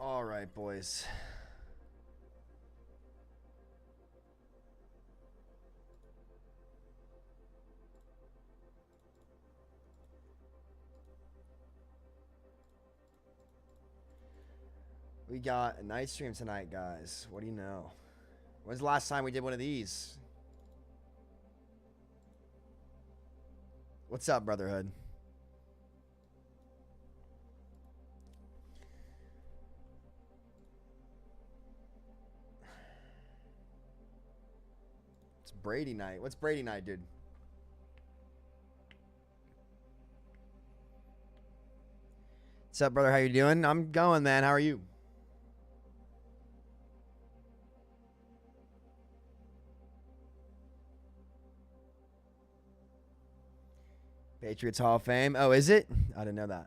All right, boys. We got a night stream tonight, guys. What do you know? When's the last time we did one of these? What's up, Brotherhood? It's Brady night. What's Brady night, dude? What's up, brother? How you doing? I'm going, man. How are you? Patriots Hall of Fame. Oh, is it? I didn't know that.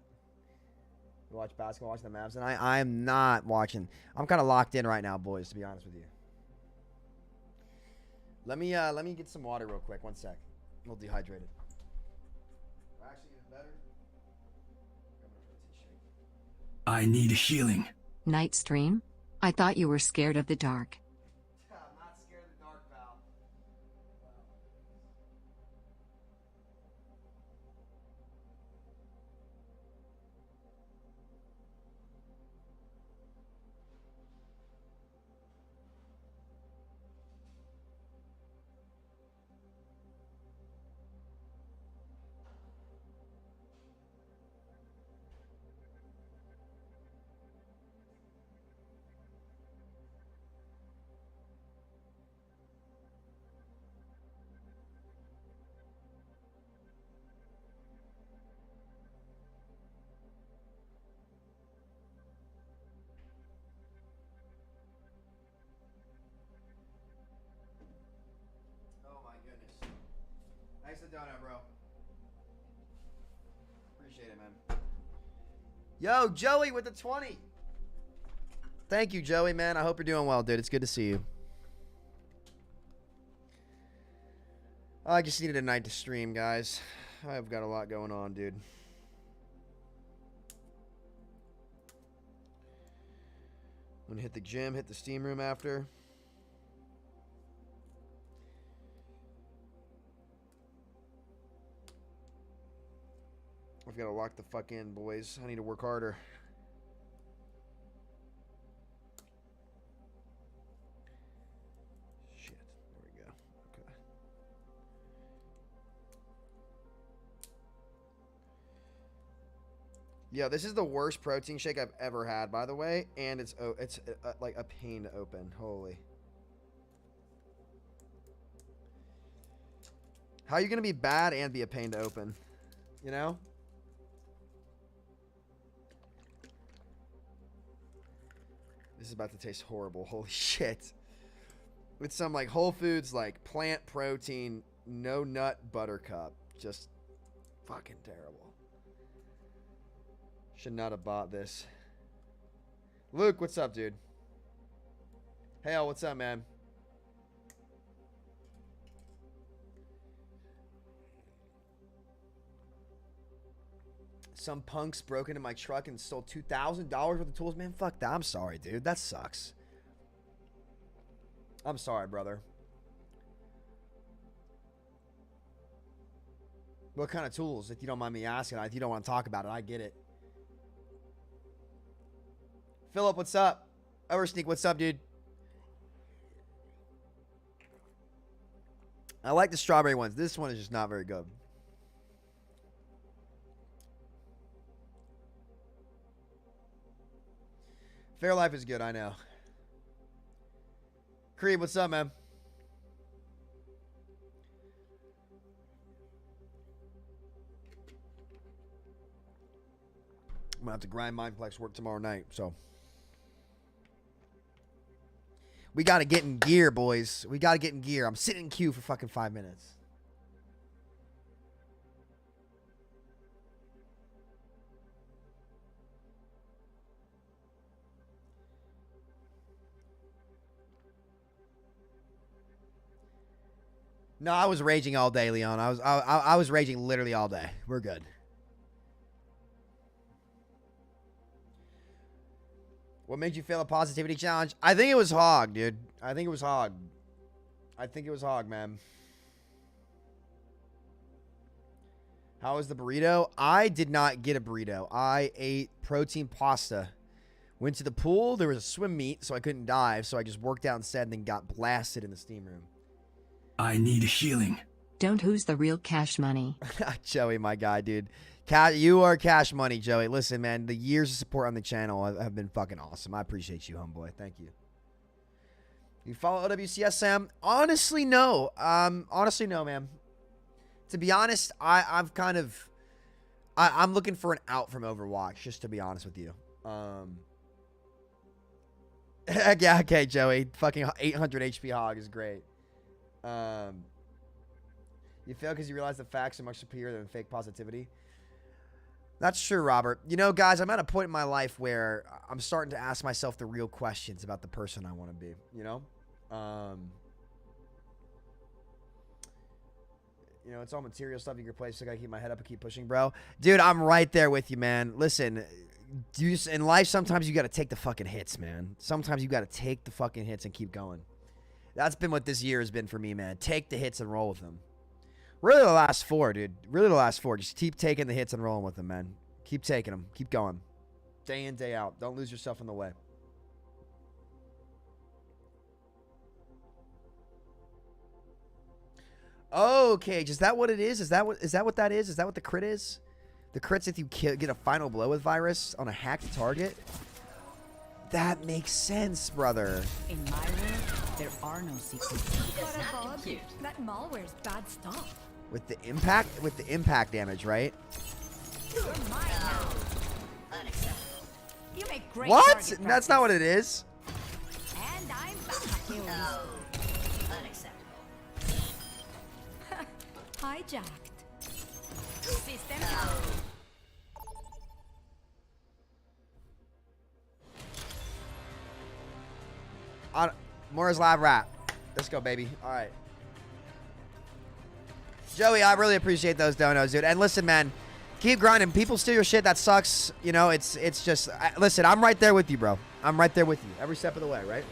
You watch basketball, watching the Mavs tonight? I am not watching. I'm kind of locked in right now, boys, to be honest with you. Let me get some water real quick. One sec. I'm a little dehydrated. Actually, it's better. I need healing. Night stream? I thought you were scared of the dark. I'm not scared of the dark, pal. Oh my goodness. Thanks for the donut, bro. Appreciate it, man. Yo, Joey with the 20. Thank you, Joey, man. I hope you're doing well, dude. It's good to see you. I just needed a night to stream, guys. I've got a lot going on, dude. I'm gonna hit the gym, hit the steam room after. I've got to lock the fuck in, boys. I need to work harder. Shit. There we go. Okay. Yeah, this is the worst protein shake I've ever had, by the way, and it's like a pain to open. Holy. How are you gonna be bad and be a pain to open? You know? This is about to taste horrible. Holy shit. With some like Whole Foods like plant protein, no nut buttercup. Just fucking terrible. Should not have bought this. Luke, what's up, dude? Hey, Al, what's up, man? Some punks broke into my truck and stole $2,000 worth of tools. Man, fuck that. I'm sorry, dude. That sucks. I'm sorry, brother. What kind of tools? If you don't mind me asking, if you don't want to talk about it, I get it. Philip, what's up? Oversneak, what's up, dude? I like the strawberry ones. This one is just not very good. Fairlife is good, I know. Creed, what's up, man? I'm gonna have to grind Mindplex work tomorrow night, so. We gotta get in gear, boys. We gotta get in gear. I'm sitting in queue for fucking 5 minutes. No, I was raging all day, Leon. I was raging literally all day. We're good. What made you fail a positivity challenge? I think it was Hog, dude. I think it was Hog. I think it was Hog, man. How was the burrito? I did not get a burrito. I ate protein pasta. Went to the pool. There was a swim meet, so I couldn't dive. So I just worked out instead and then got blasted in the steam room. I need healing. Don't who's the real cash money. Joey, my guy, dude. You are cash money, Joey. Listen, man, the years of support on the channel have been fucking awesome. I appreciate you, homeboy. Thank you. You follow OWCS, Sam? Honestly, no. Honestly, no, man. To be honest, I'm looking for an out from Overwatch, just to be honest with you. Yeah, okay, Joey. Fucking 800 HP Hog is great. You fail because you realize the facts are much superior than fake positivity. That's true, Robert. You know, guys, I'm at a point in my life where I'm starting to ask myself the real questions about the person I want to be, you know? You know, it's all material stuff you can replace. So I gotta keep my head up and keep pushing, bro. Dude, I'm right there with you, man. Listen, in life, sometimes you gotta take the fucking hits, man. Sometimes you gotta take the fucking hits and keep going. That's been what this year has been for me, man. Take the hits and roll with them. Really the last 4, dude. Really the last 4. Just keep taking the hits and rolling with them, man. Keep taking them. Keep going. Day in, day out. Don't lose yourself in the way. Okay, is that what it is? Is that what that is? Is that what the crit is? The crit's if you get a final blow with virus on a hacked target? That makes sense, brother. In my world, there are no secrets. That malware's bad stuff. With the impact damage, right? You make great What? target That's not what it is. And I'm Hijacked. System Moore's Lab Rat. Let's go, baby. All right. Joey, I really appreciate those donos, dude. And listen, man, keep grinding. People steal your shit. That sucks. You know, it's just... listen, I'm right there with you, bro. I'm right there with you. Every step of the way, right?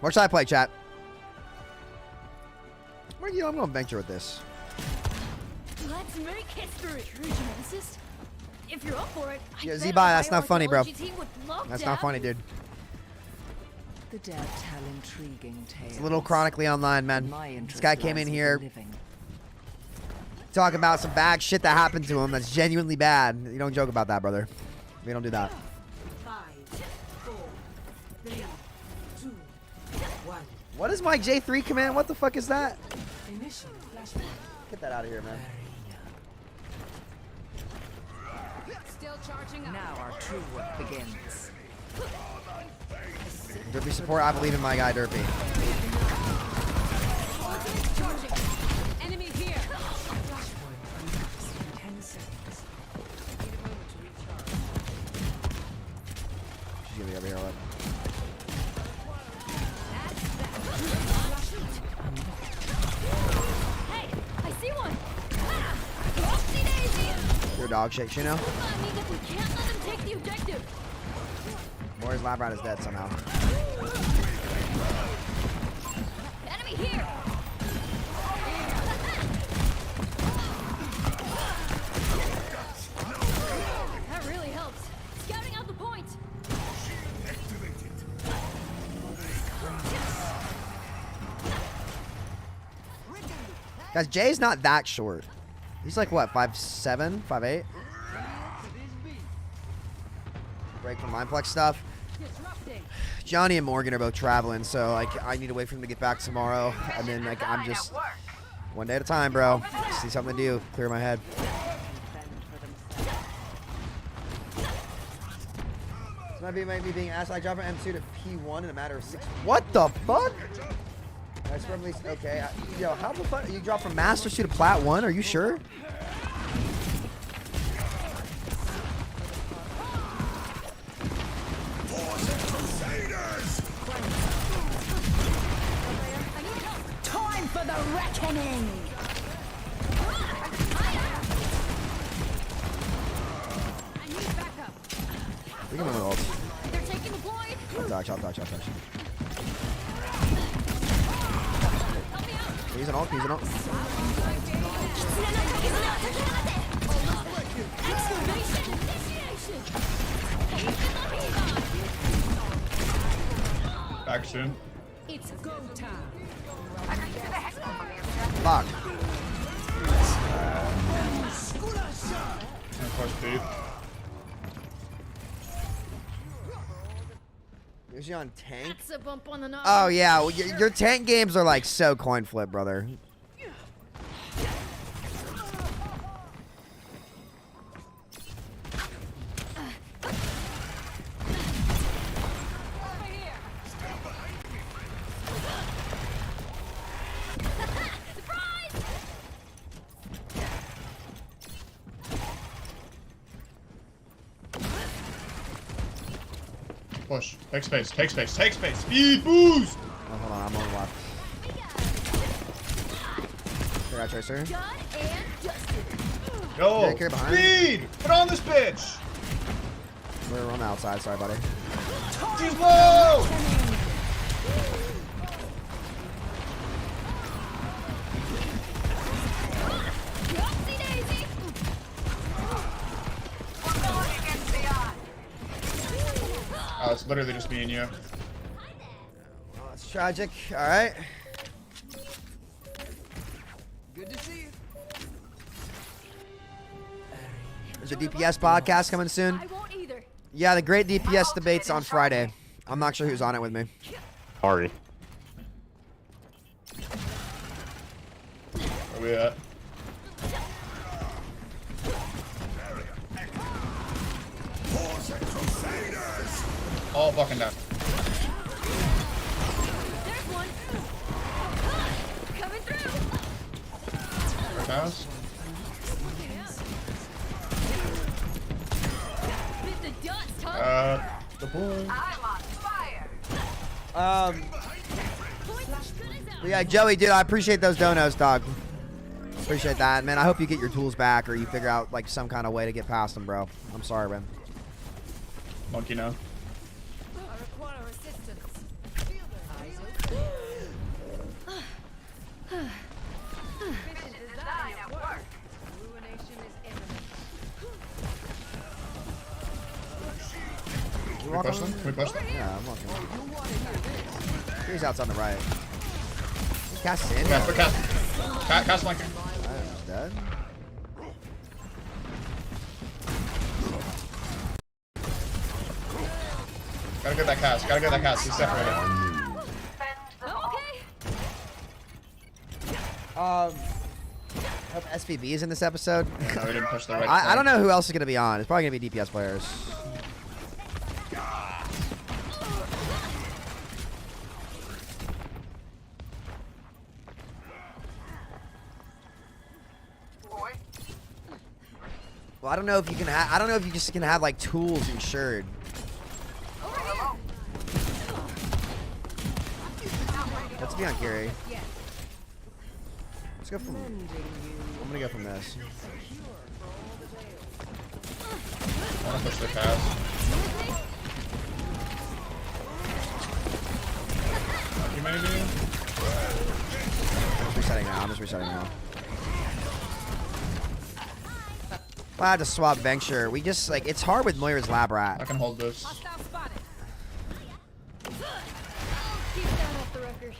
What should I play, chat? Well, you know, I'm going to venture with this. Let's make history. Genesis. If you're up for it, Yeah, Z-Bye, that's not funny, bro. That's not funny, dude. The dead tell intriguing tales. It's a little chronically online, man. This guy came in here talking about some bad shit that happened to him that's genuinely bad. You don't joke about that, brother. We don't do that. 5, 4, 3, 2, 1. What is my J3 command? What the fuck is that? Initial flashback. Get that out of here, man. Still charging up. Now our true work begins. Derpy support. I believe in my guy, Derpy. Charging. Enemy here. 10 seconds. She's gonna be over here. Look. Hey, I see one. Ah, whoopsie daisy. Your dog shakes, you know? I mean, we can't let them take the objective. Moore's Lab Rat is dead somehow. Enemy here. That really helps. Scouting out the point. Guys, Jay's not that short. He's like, what, 5'7", 5'8"? Break from Mindplex stuff. Disrupting. Johnny and Morgan are both traveling, so like I need to wait for them to get back tomorrow, and then like I'm just one day at a time, bro. See something to do, clear my head. This might be being asked. I drop an M2 to P1 in a matter of 6. What the fuck? I swear, at least okay. Yo, how the fuck you drop from Master 2 to Plat 1? Are you sure? Time for the reckoning. I need backup. We can win with ult. They're taking the point. I'll dodge. Help me out. He's an ult. Excavation initiation. Back soon. It's go time. Fuck. And push speed. Is he on tank? That's a bump on the knob. Oh yeah, well, your tank games are like so coin flip, brother. Push. Take space. Speed boost! Oh, hold on, I'm on left. I got Tracer. Done and dusted. Yo! Take care behind. Speed! Put on this bitch! We're on the outside, sorry buddy. She's low! Whoopsie daisy. Oh, it's literally just me and you. Oh, it's tragic. Alright. Good to see you. There's a DPS podcast coming soon. I won't either. Yeah, the great DPS debate's on Friday. I'm not sure who's on it with me. Ari. Where we at? All fucking down. There's one. Coming through. Pass. Bit the dust, huh? Deploy. But yeah, Joey, dude, I appreciate those donos, dog. Appreciate that, man. I hope you get your tools back or you figure out like some kind of way to get past them, bro. I'm sorry, man. Monkey now. I require assistance. Eyes open. Design at work. Ruination is imminent. You Can we walk push on? them? Can we push them? Yeah, I'm walking. He's outside on the right. He's casting in. Cast, cast. Cast flanking. He's dead. Gotta get that cast. He's separated. Okay. Hope SVB is in this episode. Yeah, no, we didn't push the right I don't flank. know who else is gonna be on. It's probably gonna be DPS players. Well, I don't know if you can. I don't know if you just can have like tools insured. Let's be on Gary. Let's go from. I'm gonna go from this. I wanna push the cast. You maybe? I'm just resetting now. Well, I had to swap Venture. We just like it's hard with Moira's lab rat. I can hold this. Hostile spotted. Keep that off the record.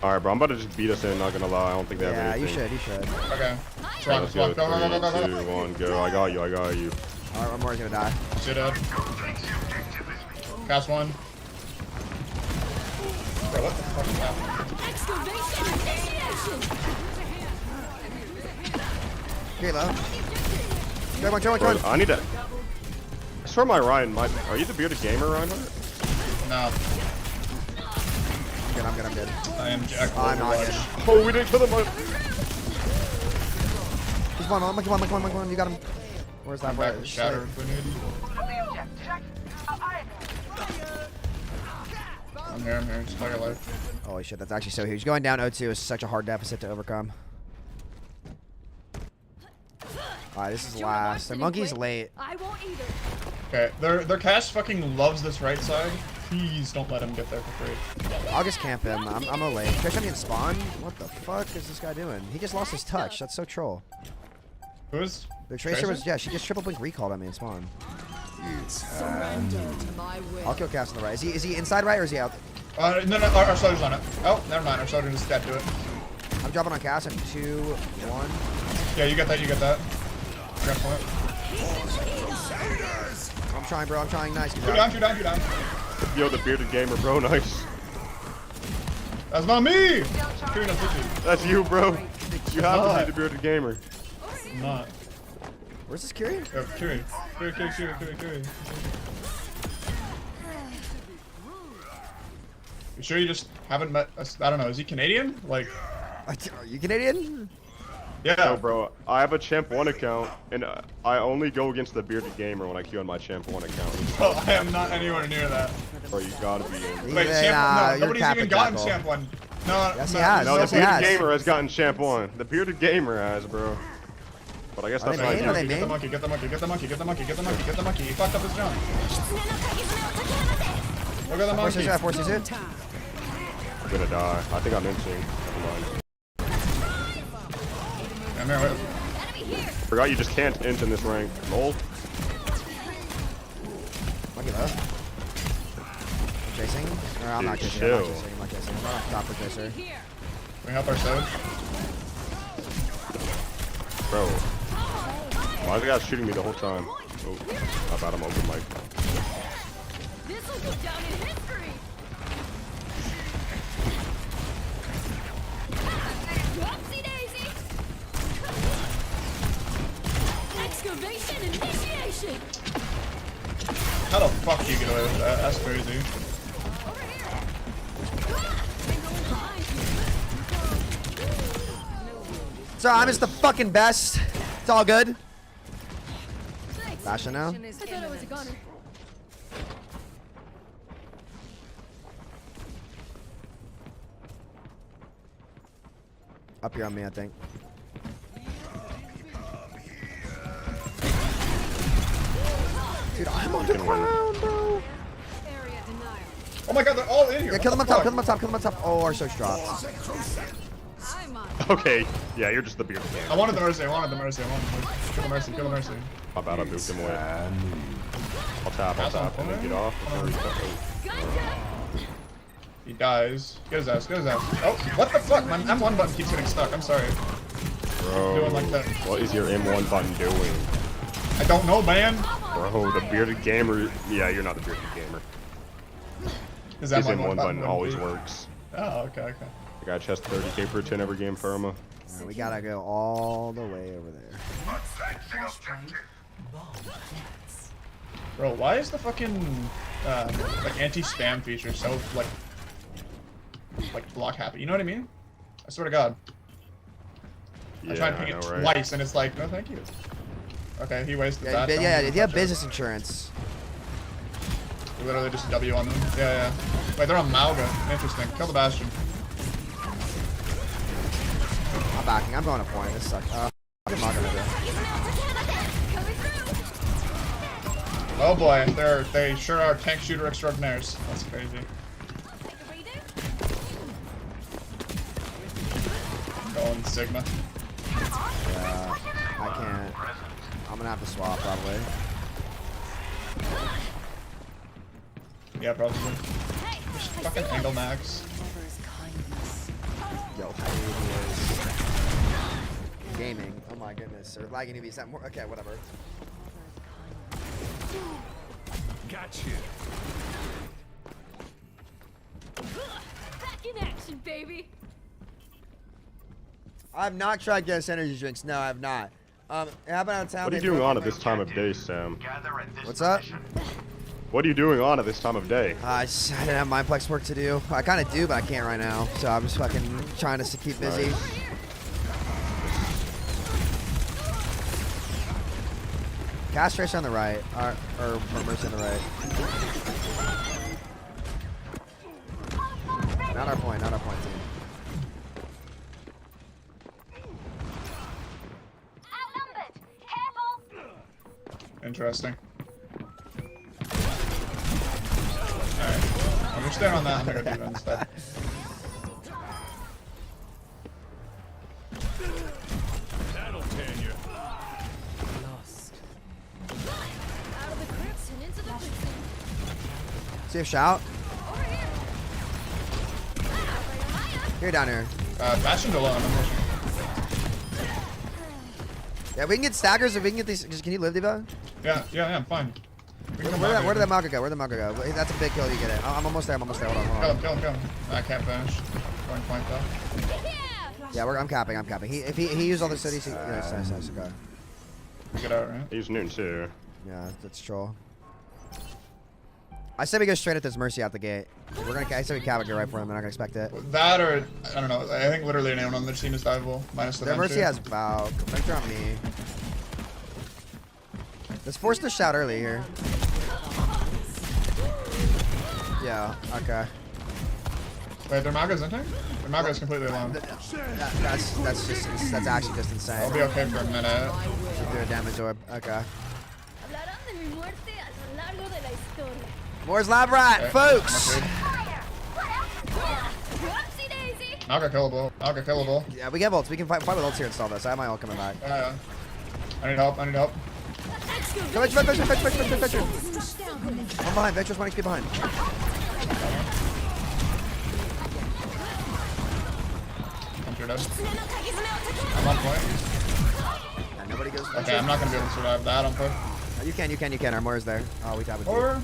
Alright, bro, I'm about to just beat us in, not gonna lie. I don't think they have Yeah, you anything. should. Okay. Alright, Swap, let's swap. go. Go, go, go, go, go, 3, go. 2, 1, go. I got you. Alright, Moira's gonna die. Sit up. Cast one. Bro, what the fuck is happening? Excavation initiation. Here, low. Join one. Bro, I need to... I swear my Ryan, are you the bearded gamer, Reinhardt? No, I'm good. I am Jack. I'm not Overwatch. Oh, we didn't kill him. He's one. You got him. Where's that? I'm back with Shatter if we need. I'm I'm here. Just play your life. Holy shit, that's actually so huge. Going down 0-2 is such a hard deficit to overcome. Alright, this is last. Their monkey's late. I won't either. Okay, their cast fucking loves this right side. Please don't let him get there for free. I'll just camp him. I'm a late. Trish, I need to spawn? What the fuck is this guy doing? He just lost his touch. That's so troll. Who's? The Tracer was, yeah, she just triple blink recalled on me and spawn. Surrender to my will. I'll kill Cass on the right. Is he inside right or is he out? No, our soldier's on it. Oh, never mind. Our soldier just dead to it. I'm dropping on Cass in 2, 1. Yeah, you got that. I got point. I'm trying, bro. I'm trying. Nice. Two down. Yo, the bearded gamer, bro. Nice. That's not me! 50. That's you, bro. You have to be the bearded gamer. I'm not. Where's this Curie? Yo, Curie. You sure you just haven't met us? I don't know. Is he Canadian? Like, Are you Canadian? yeah. No, bro. I have a Champ 1 account, and I only go against the bearded gamer when I queue on my Champ 1 account. Bro, I am not anywhere near that. Bro, you gotta be in. Wait, Yeah, Champ, no, you're nobody's Kappa even gotten Jackal. Champ 1. No, Yes, he has. No, the Yes, he bearded has. gamer has gotten Champ 1. The bearded gamer has, bro. But I guess Are that's they not main? you. Are they Get the main? monkey. Get the monkey. He fucked up his jump. Look at the Forces monkey. it. Forces it. Time. I'm gonna die. I think I'm inching. Never mind. Come here, wait. Forgot you just can't inch in this rank. Lol. Monkey low. I'm chasing. No, I'm not Dude, chasing. chill. I'm not chasing. I'm not on top for chaser. Can we help our side? Bro. Why is the guy shooting me the whole time? Oh, how about I'm open mic. This'll go down in history. Whoopsie daisy. Excavation initiation. How the fuck do you get away with that? That's crazy. So I'm just the fucking best. It's all good. Bastion now. I thought I was a goner. Up here on me, I think. Dude, I'm on the ground, bro. Area denial. Oh my god, they're all in here. Yeah, kill them on top. Kill them on top. Kill them on top. Oh, our search dropped. I'm on. Okay, yeah, you're just the bearded gamer. I wanted the mercy. Kill the mercy. How about I moved him away? I'll tap, and then get off. He dies. Get his ass. Oh, what the fuck? My M1 button keeps getting stuck. I'm sorry. Bro, Doing like that. what is your M1 button doing? I don't know, man. Bro, the bearded gamer. Yeah, you're not the bearded gamer. His His M1 M1 button wouldn't always be. works. Oh, okay. The guy chests 30k per 10 every game, Farah. Alright, we gotta go all the way over there. Bro, why is the fucking like anti-spam feature so like block happy? You know what I mean? I swear to God. I tried ping it twice and it's like, no, thank you. Okay, he wasted Yeah, that. yeah, if you have business insurance. Literally just a W on them. Yeah. Wait, they're on Malga. Interesting. Kill the Bastion. I'm backing. I'm going to point. This sucks. I'm not gonna do. Oh boy, they sure are tank shooter extraordinaires. That's crazy. Going Sigma. Yeah, I can't. I'm gonna have to swap probably. Yeah, probably. Just fucking angle max. Yo, gaming. Oh my goodness. Or lagging to be set more. Okay, whatever. Got you. Back in action, baby. I've not tried Guess energy drinks. No, I've not. How about out of town? What are you doing on at this time of day, Sam? What's up? What are you doing on at this time of day? I didn't have Mindplex work to do. I kind of do, but I can't right now. So I'm just fucking trying to keep busy. Right. Castration on the right, or Mercy on the right. Not our point. Not our point, team. Interesting. Alright. I'm just staying on that. I'm gonna do that instead. That'll tan you. Out of the crypts and into the quicksand. See a shout. Over here. You're down here. Bastion's alone. Yeah, we can get staggers if we can get these. Can you live, Diva? Yeah, I'm fine. We can come Where back did here. that Maka go? Where'd the Maka go? That's a big kill. You get it. I'm almost there. I'm almost there. Hold on. Kill him. I can't finish. Going point though. Yeah. Yeah, I'm capping. If he used all the cities, yeah, nice. Okay. Get out, right? He's noon too. Yeah, that's troll. I said we go straight at this Mercy out the gate. I said we cap it, go right for him. They're not gonna expect it. That or I don't know. I think literally anyone on their team is diveable minus the Their Venture. Mercy has Bow. Venture on me. Let's force the shout early here. Yeah. Okay. Wait, their Maga's in here? Their Maga's completely alone. That's actually just insane. I'll be okay for a minute. Do a damage orb. Okay. Hablarán de mi muerte a lo largo de la historia. Moore's Lab Rat, Okay, folks. I'm Whoopsie daisy. Naga killable. Yeah, we get ults. We can fight with ults here and stall this. I have my ult coming back. Yeah. I need help. Come on, Venture. I'm behind. Venture's 1 HP behind. Venture dead. I'm on point. Yeah, nobody goes. Okay, I'm not gonna be able to survive that on foot. You can. Our Moore's there. Oh, we got it. Or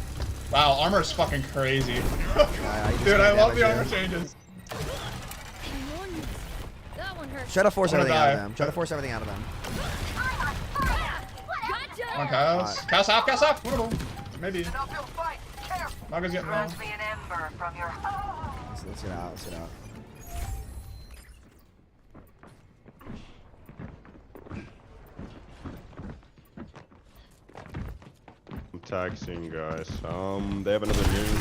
wow, armor's fucking crazy. You just Dude, I can't love the damage armor it. changes. That one hurt. Try to force I'm gonna everything out of die. them. Try to force everything out of them. Gotcha. Come on, Chaos. Chaos off. Winnable. Maybe. Naga's getting low. Let's get out. I'm taxing guys. They have another noon.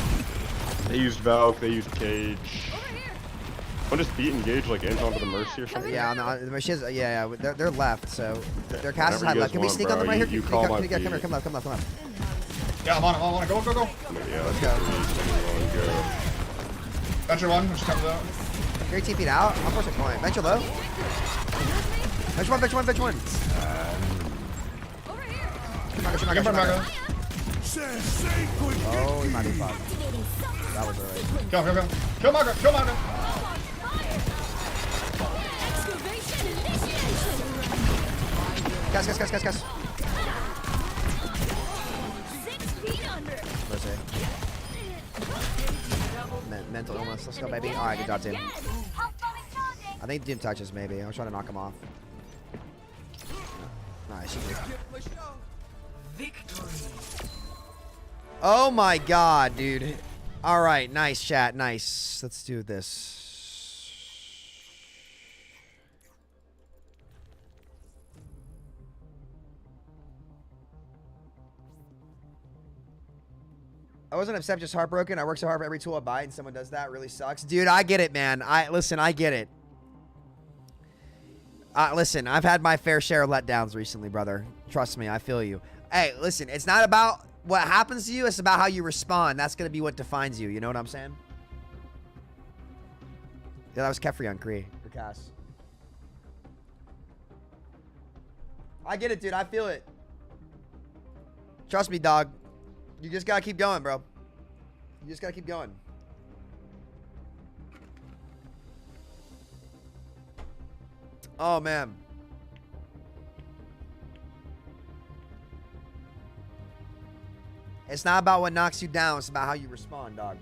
They used Valk. They used Cage. I'll just beat engage like ends onto the Mercy or something. Yeah, no, yeah. They're left, so their cast is Whatever high you left. Can guys we want, sneak on them bro. right here? You Can call you my get, come feet. left. Yeah, I'm on it. Go. Yeah, let's go. go. Venture one, which comes out. Gary TP'd out. I'll force a coin. Venture low. Venture one. Shoot Give her Maga. Maga. Oh, he might be fucked. That was early. Kill Maga. Excavation initiation. Cast. 6 feet under. Mercy. Mental illness. Let's go, baby. All right, good job, team. I think Doom touches maybe. I was trying to knock him off. Nice. Oh my god, dude. All right, nice chat. Nice. Let's do this. I wasn't upset, just heartbroken. I work so hard for every tool I buy, and someone does that. It really sucks. Dude, I get it, man. Listen, I get it. Listen, I've had my fair share of letdowns recently, brother. Trust me, I feel you. Hey, listen, it's not about what happens to you. It's about how you respond. That's going to be what defines you. You know what I'm saying? Yeah, that was Kefri on Kree. For Cass. I get it, dude. I feel it. Trust me, dog. You just got to keep going, bro. You just got to keep going. Oh, man. It's not about what knocks you down. It's about how you respond, dog.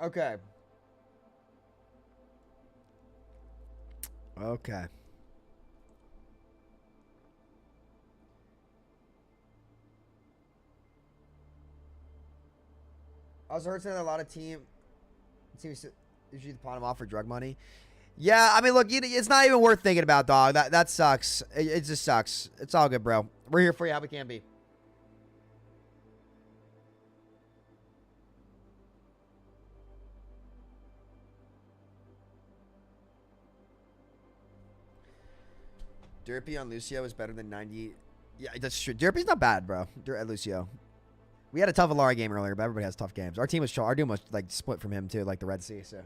Okay. Okay. I was heard saying that a lot of teams usually pawn them off for drug money. Yeah, I mean, look, it's not even worth thinking about, dog. That sucks. It just sucks. It's all good, bro. We're here for you how we can be. Derpy on Lucio is better than 90. Yeah, that's true. Derpy's not bad, bro. At Lucio. We had a tough Alara game earlier, but everybody has tough games. Our team was like split from him too, like the Red Sea. So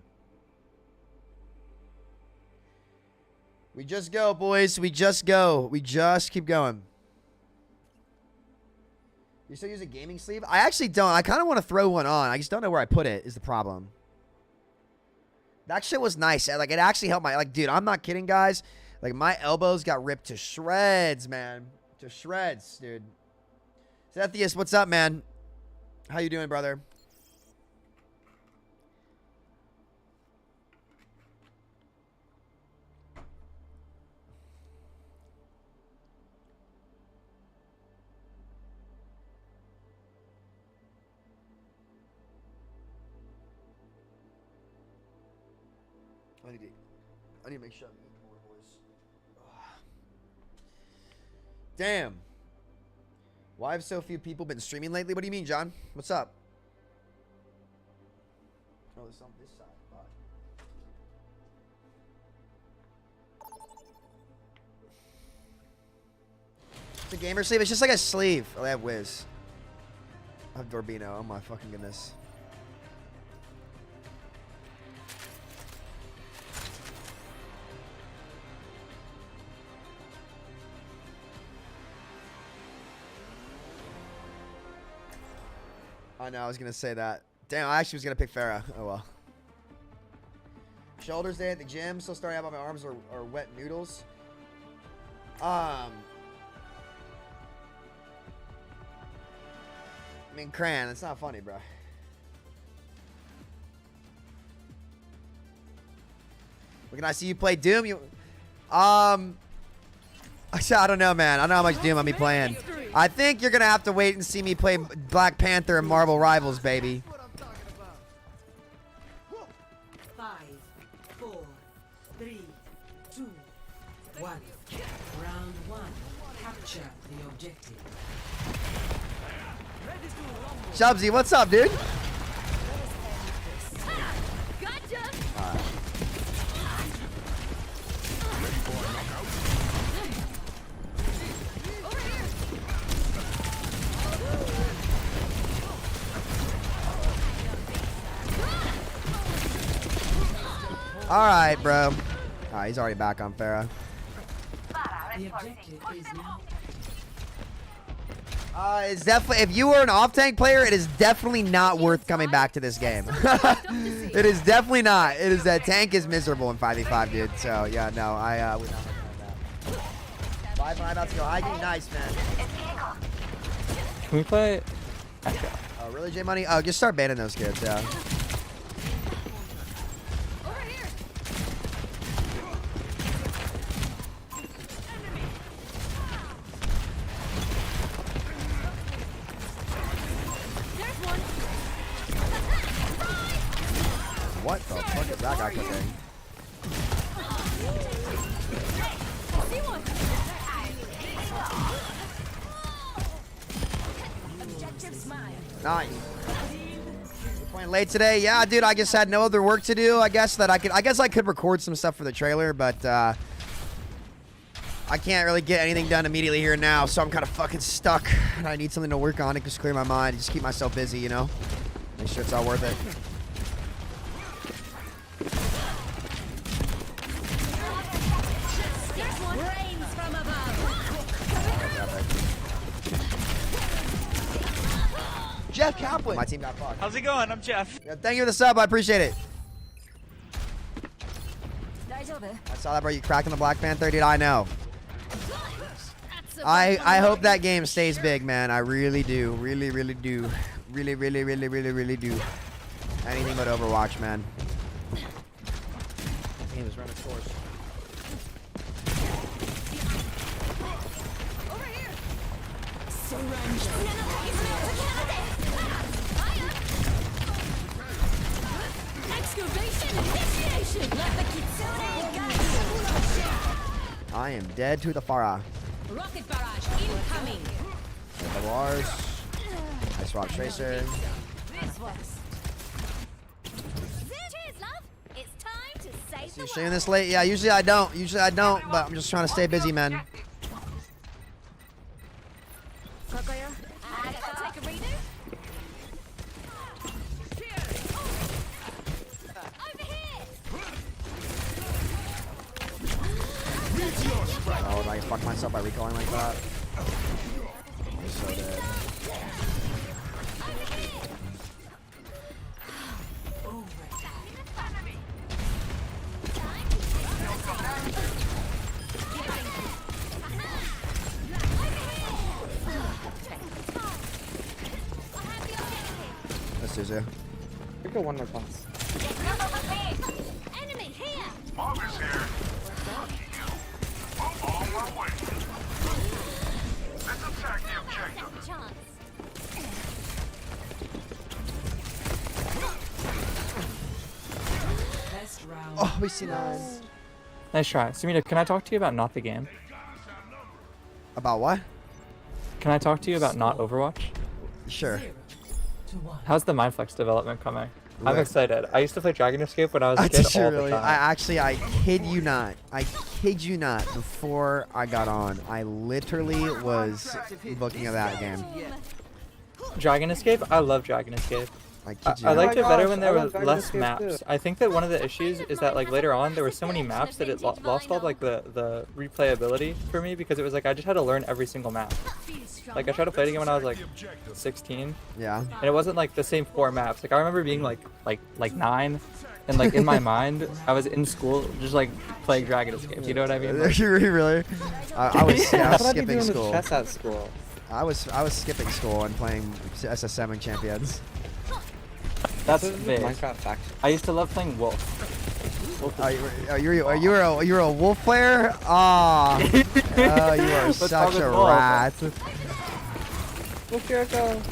we just go, boys. We just go. We just keep going. You still use a gaming sleeve? I actually don't. I kind of want to throw one on. I just don't know where I put it. Is the problem? That shit was nice. Like it actually helped my dude. I'm not kidding, guys. Like my elbows got ripped to shreds, man. To shreds, dude. Zethius, what's up, man? How you doing, brother? I need to make sure I'm eating more, boys. Damn. Why have so few people been streaming lately? What do you mean, John? What's up? Oh, it's on this side. Fuck. It's a gamer sleeve. It's just like a sleeve. Oh, they have Wiz. I have Dorbino. Oh my fucking goodness. I know, I was going to say that. Damn, I actually was going to pick Farah. Oh, well. Shoulders day at the gym. Still starting out, but my arms are wet noodles. I mean, Cran, it's not funny, bro. Can I see you play Doom? I don't know, man. I don't know how much Doom I'll be playing. I think you're going to have to wait and see me play Black Panther and Marvel Rivals, baby. 5, 4, 3, 2, 1. Round 1. Capture the objective. Shubsy, what's up, dude? Gotcha. All right, bro. All right, he's already back on Farah. The objective is now. It's definitely, if you were an off-tank player, it is definitely not worth coming back to this game. It is definitely not. It is that tank is miserable in 5v5, dude. So yeah, no, I would not recommend that. 5-5 about to go hiking, nice, man. Can we play Echo? Oh, really, J Money? Oh, just start banning those kids, yeah. What the fuck is that guy cooking? Nice. We're playing late today. Yeah, dude, I just had no other work to do. I guess I could record some stuff for the trailer, but I can't really get anything done immediately here now, so I'm kind of fucking stuck. And I need something to work on to just clear my mind, just keep myself busy, you know? Make sure it's all worth it. Jeff Kaplan. My team got fucked. How's it going? I'm Jeff. Yeah, thank you for the sub. I appreciate it. I saw that, bro. You cracking the Black Panther, dude. I know. I hope that game stays big, man. I really do. Really, really do. Really, really, really, really, really do. Anything but Overwatch, man. Game is running its course. Over here. Surrender. Excavation initiation. Let the kitsune guide. I am dead to the Farah. Rocket barrage incoming. Double R's. Nice rock tracer. Cheers, love. It's time to save You the streaming world. this late? Yeah, usually I don't. But I'm just trying to stay busy, man. Take a reader. Over here. Oh, did I fuck myself by recalling like that? I'm so dead. That's Suzu. We go one more pass. Enemy here. Mother's here. On my way. Let's attack the objective. Second chance. Best round. Oh, we see nine. Nice try. Samito, can I talk to you about not the game? About what? Can I talk to you about not Overwatch? Sure. 0 to 1. How's the Mindflex development coming? I'm Right. excited. I used to play Dragon Escape when I was a kid Did you all really? the time. I kid you not. I kid you not. Before I got on, I literally was looking at that game. Dragon Escape? I love Dragon Escape. I kid you I not. liked it better when there I were love Dragon less Escape maps. too. I think that one of the issues is that like later on there were so many maps that it lost all like the replayability for me because it was like I just had to learn every single map. Like I tried to play it again when I was like 16, Yeah. and it wasn't like the same 4 maps. Like I remember being like 9, and like in my mind I was in school just like playing Dragon Escape. You know what I mean? Like, You really? I was, yeah, I was What did I be skipping doing with school. chess at school? I was skipping school and playing SS7 champions. that's This is big. Minecraft faction. I used to love playing Wolf. You're a wolf player? Ah. Oh, you are What's such wrong with a wolf? rat. Look, here I go.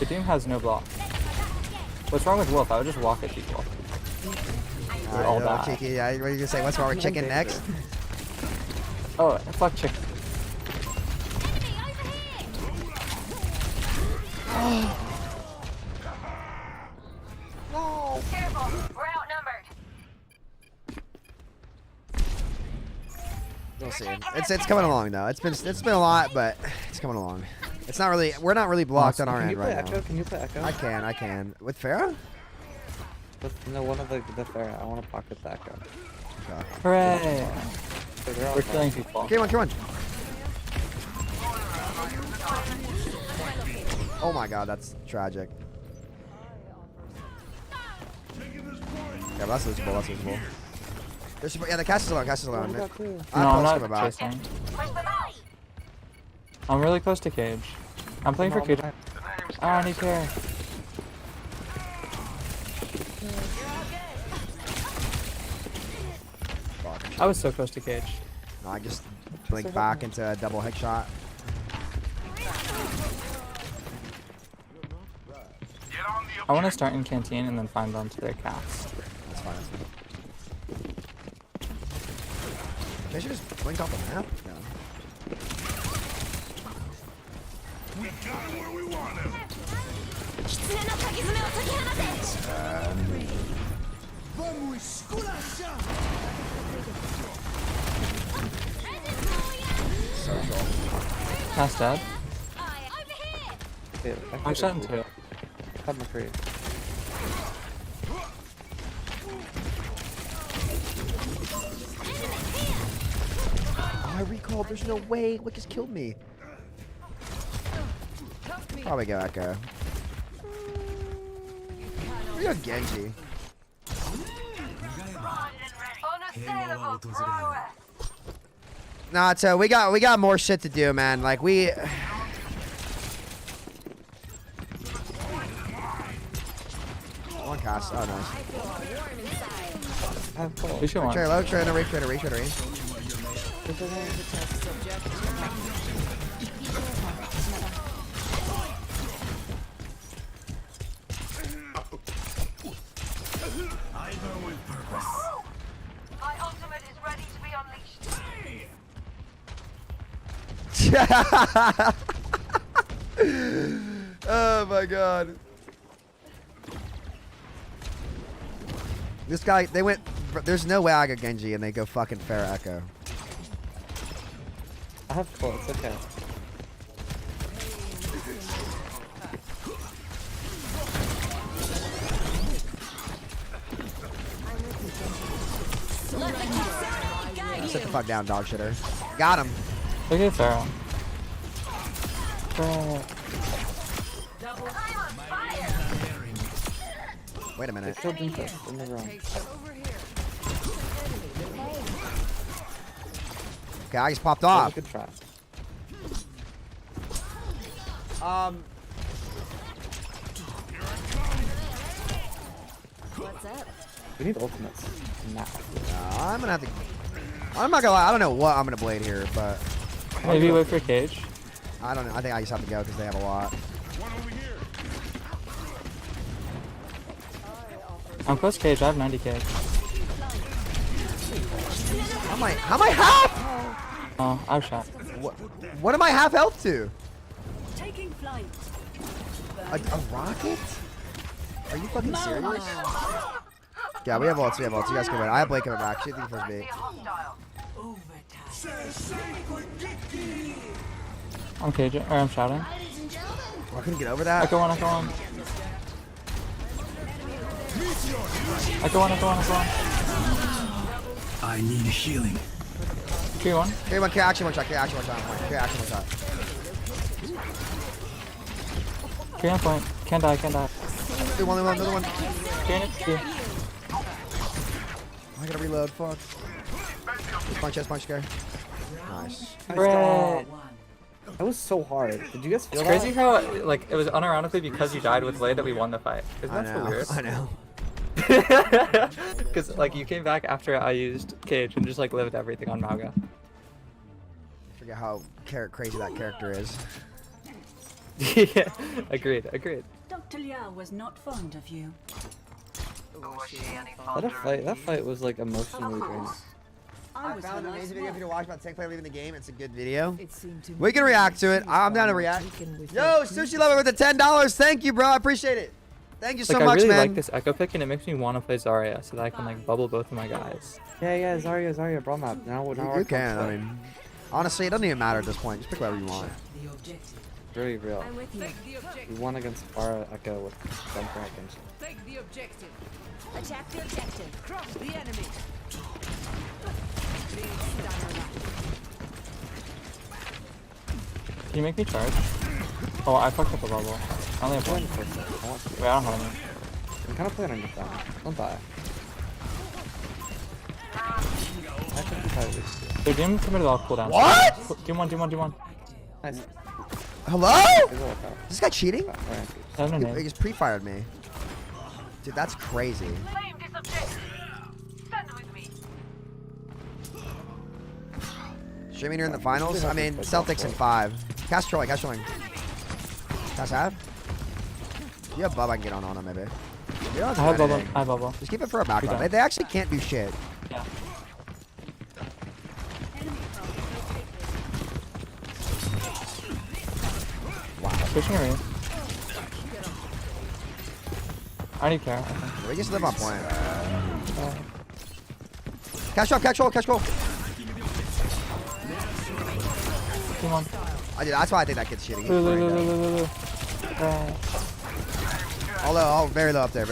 The team has no block. What's wrong with Wolf? I would just walk at people. all that. Cheeky. Yeah, what are you gonna say? What's wrong with chicken next? Oh, fuck chicken. Careful, we're outnumbered. We'll see. It's coming along though. It's been a lot, but it's coming along. It's not really. We're not really blocked on our Can you end play right Echo? now. Can you play Echo? I can. With Farah? No, one of the Farah. I want to pocket the Echo. Okay. Hooray! So they're all We're fine. killing people. Come on, come on. Oh my god, that's tragic. Yeah, but that's losable, that's losable. Yeah, the cast is alone, Oh, we got two. No, I'm I'm close to not about. chasing. I'm really close to Cage. I'm playing for Cage. I need care. I was so close to Cage. No, I just blinked back into a double headshot. I want to start in Canteen and then find them to their cast. That's fine, that's fine. Can't you just blink off the map? No. We got him where we want him. Social. Cast dead. Okay, I shot in 2. Cut McCree. Oh, I recalled. There's no way. What just killed me? Probably go Echo. We got Genji. Nah, so we got more shit to do, man. Like we. cast. Oh, nice. I have full. We should want. Trade low, trade a reach, trade a reach, trade a reach. My ultimate is ready to be unleashed. Oh my god. This guy, they went. There's no way I got Genji, and they go fucking Farah Echo. I have full. It's okay. Sit the fuck down, dog shitter. Got him. Okay, Farah. Wait a minute. Killed him first. In the room. Okay, I just popped That was off. a good try. What's up? We need ultimates now. I'm gonna have to. I'm not gonna lie. I don't know what I'm gonna blade here, but Maybe wait for Cage. I don't know. I think I just have to go because they have a lot. I'm close Cage. I have 90 Cage. How am I half? Oh, I was shot. What am I half health to? Taking flight. A rocket? Are you fucking serious? Yeah, we have ults. We have ults. You guys can win. I have Blake coming back. Shoot the first beat. I'm Cage. Or I'm shouting. I couldn't get over that. Echo one. Echo one. Echo one. Echo one. Echo one. I need healing. 3-1. Okay, one. Action one shot. Okay, action one shot. Okay, action one shot. 3 on point. Can't die. Can't die. Another one. Gain it. 2. I gotta reload. Fuck. Chest punch, guy. Nice. Brett. That was so hard. Did you guys feel It's crazy how like it was unironically because you died with Blade that we won the fight. Isn't that so weird? I know. Because like you came back after I used Cage and just like lived everything on Mauga. Forget how crazy that character is. Yeah, agreed. Dr. Liao was not fond of you. That fight was like emotionally draining. I was found the an last amazing video for you to one. watch about tank player leaving the game. It's a good video. It seemed to We can react to it. I'm down to react. Yo, Sushi Lover with the $10. Thank you, bro. I appreciate it. Thank you so Like I much, really man. like this Echo pick and it makes me want to play Zarya so that I can like bubble both of my guys. Yeah, Zarya, brawl map. Now You can. I mean, honestly, it doesn't even matter at this point. Just pick whatever you want. really real. I'm with you. We won against Farah Echo with banter items. Take the objective. Attack the objective. Crush the enemy. Can you make me charge? Oh, I fucked up a bubble. I only have one. I want to. Wait, I don't have any. I'm kind of playing on your phone. Don't die. I think we probably just So Doom committed all cooldown. What? Doom one. nice. Hello? There's a little power. Is this guy cheating? Alright. I have no He name. just pre-fired me. Dude, that's crazy. Claim this objective. Stand with me. Streaming here in the finals? I mean, Celtics in 5. Cast trolling. Cast half? You have Bub I can get on him, maybe. You don't I have bubble. anything. I have bubble. Just keep it for a background. Okay. They actually can't do shit. Yeah. Wow. Pushing away. I need care. I think. We just live on point. Catch roll. Team one. That's why I think that kid's shitty. He's Lou. brain dead. Oh, very low up there.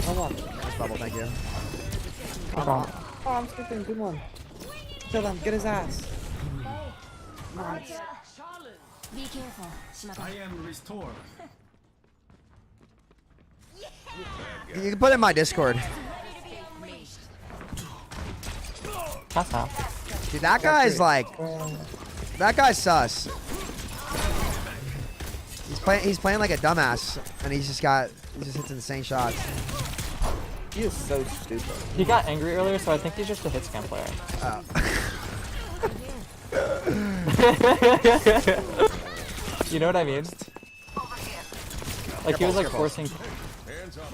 Hold on. Nice bubble, thank you. Oh, I'm skipping. Good one. Kill him. Get his ass. Nice. Be careful. I am restored. You can put it in my Discord. That's half. Dude, that guy's like... That guy's sus. He's playing like a dumbass, and he's just got He just hits insane shots. He is so stupid. He got angry earlier, so I think he's just a hit scan player. Oh. You know what I mean? Like he was like forcing.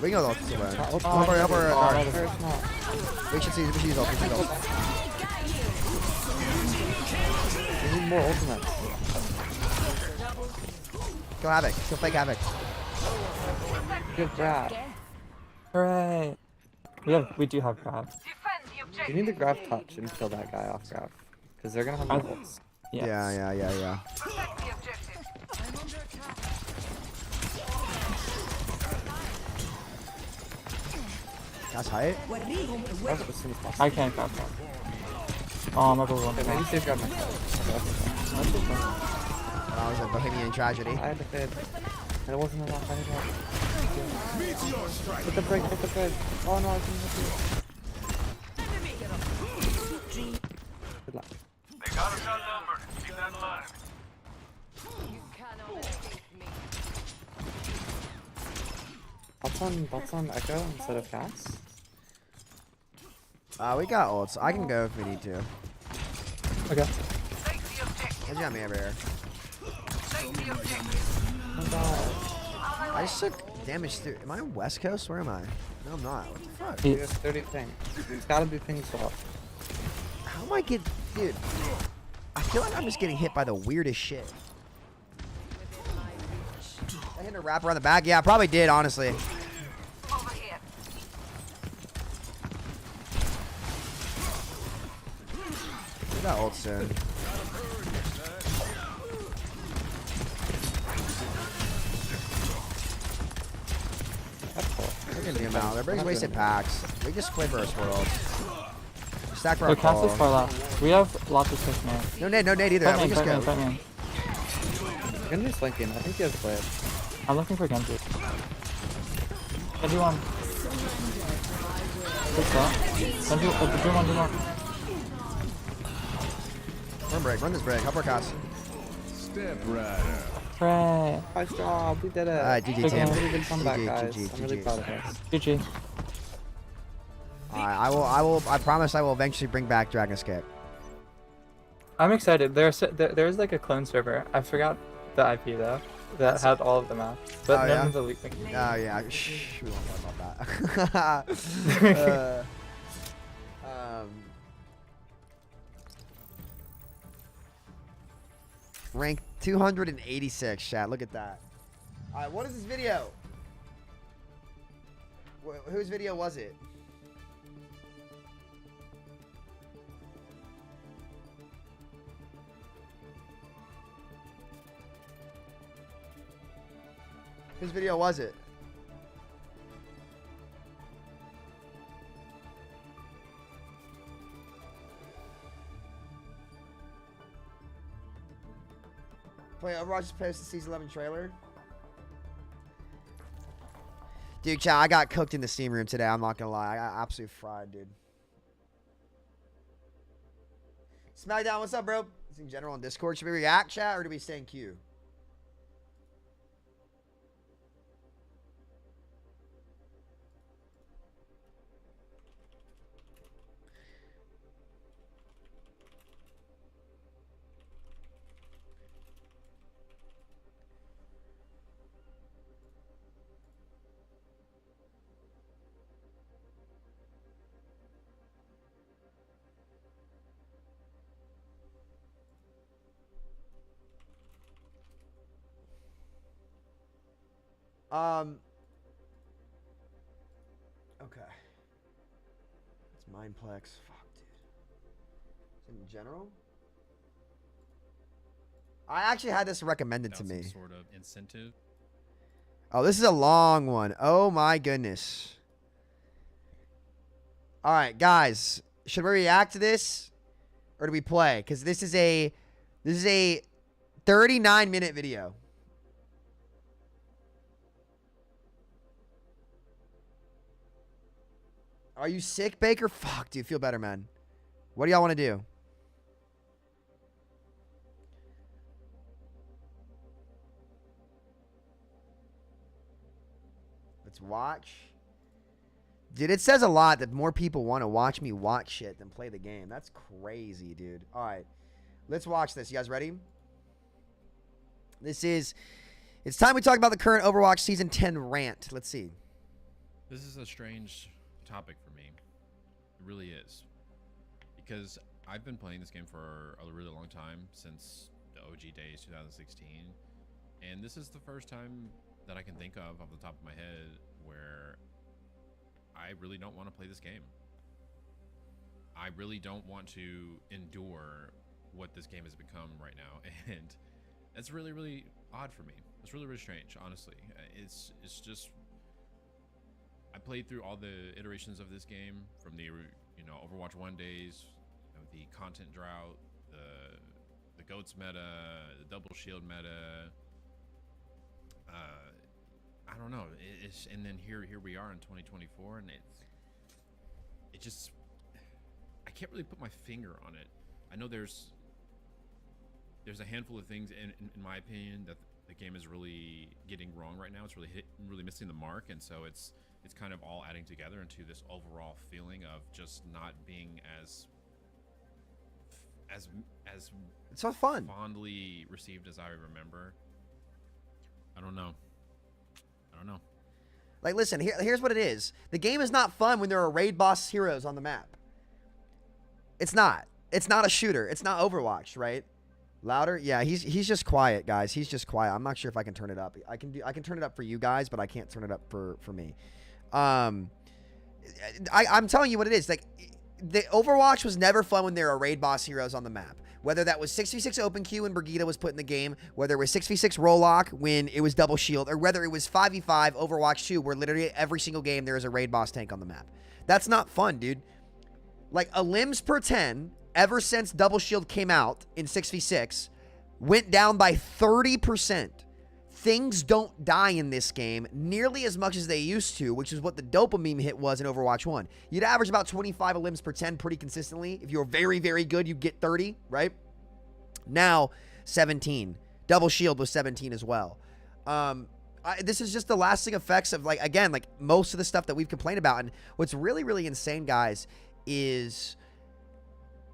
We can go ult to win. Help her. We should use ult. We should ult. We need more ultimates. Kill Havoc. Kill fake Havoc. Good job. Hooray! We do have grab. You need to grab touch and kill that guy off grab. Because they're gonna have ults. Yes. Yeah. That's height. Grab as soon as possible. I can't grab that. Oh, I'm over one. Okay, maybe save grab my touch. That was a Bohemian tragedy. I had to fid. And it wasn't enough. I didn't Hit the break. Oh no, I didn't hit you. Good luck. They got us outnumbered. Keep that in mind. You cannot escape me. Bots on Echo instead of Cass. We got ults. I can go if we need to. Okay. What's got me over here? Oh god. I just took damage through. Am I on West Coast? Where am I? No, I'm not. What the fuck? He has 30 ping. It's gotta be ping swap. How am I get, dude? I feel like I'm just getting hit by the weirdest shit. I hit a wrap around the back. Yeah, I probably did, honestly. Over here. We got ult soon. That's cool. We're gonna do them out. They're bringing wasted packs. We just split for our swirls. Stack for our So Cass call. is far left. We have lots of space now. No nade either. We just go. Fight me. Genji's flanking. I think he has flash. I'm looking for Genji. Genji one. Good shot. Genji, do one. Run this break. Help our Cass. Hooray. Nice job. We did it. Alright, GG Big team. one. Really good comeback, guys. GG. I'm really proud of us. GG. I promise I will eventually bring back Dragon Escape. I'm excited. There's like a clone server. I forgot the IP though. That had all of the maps. But Oh, none yeah? of the leak. Oh yeah. Shh. We won't talk about that. Rank 286, chat. Look at that. All right, what is this video? Whose video was it? Whose video was it? Play Overwatch just posted season 11 trailer. Dude, chat, I got cooked in the steam room today. I'm not gonna lie. I got absolutely fried, dude. Smackdown, what's up, bro? It's in general on Discord. Should we react, chat, or do we stay in queue? Okay. It's Mindplex. Fuck, dude. Is it in general? I actually had this recommended to me. Some sort of incentive. Oh, this is a long one. Oh my goodness. All right, guys. Should we react to this, or do we play? Because this is a 39-minute video. Are you sick, Baker? Fuck, dude. Feel better, man. What do y'all want to do? Let's watch. Dude, it says a lot that more people want to watch me watch shit than play the game. That's crazy, dude. All right. Let's watch this. You guys ready? It's time we talk about the current Overwatch Season 10 rant. Let's see. This is a strange topic for me. It really is. Because I've been playing this game for a really long time, since the OG days, 2016. And this is the first time that I can think of off the top of my head where I really don't want to play this game. I really don't want to endure what this game has become right now. And that's really, really odd for me. It's really, really strange, honestly. It's just... I played through all the iterations of this game from the, Overwatch 1 days, the content drought, the GOATS meta, the double shield meta. I don't know. And then here we are in 2024, and it just, I can't really put my finger on it. I know there's a handful of things in my opinion that the game is really getting wrong right now. It's really missing the mark, and so it's kind of all adding together into this overall feeling of just not being as it's not fun. Fondly received as I remember. I don't know. Like, listen, here's what it is. The game is not fun when there are raid boss heroes on the map. It's not. It's not a shooter. It's not Overwatch, right? Louder? Yeah, he's just quiet, guys. He's just quiet. I'm not sure if I can turn it up. I can turn it up for you guys, but I can't turn it up for me. I'm telling you what it is. Like, the Overwatch was never fun when there are raid boss heroes on the map. Whether that was 6v6 open queue when Brigitte was put in the game, whether it was 6v6 Rollock when it was double shield, or whether it was 5v5 Overwatch 2 where literally every single game there is a raid boss tank on the map. That's not fun, dude. Like, a limbs per 10, ever since double shield came out in 6v6, went down by 30%. Things don't die in this game nearly as much as they used to, which is what the dopamine hit was in Overwatch 1. You'd average about 25 limbs per 10 pretty consistently. If you were very, very good, you'd get 30, right? Now, 17. Double shield was 17 as well. This is just the lasting effects of, like, again, like most of the stuff that we've complained about. And what's really, really insane, guys, is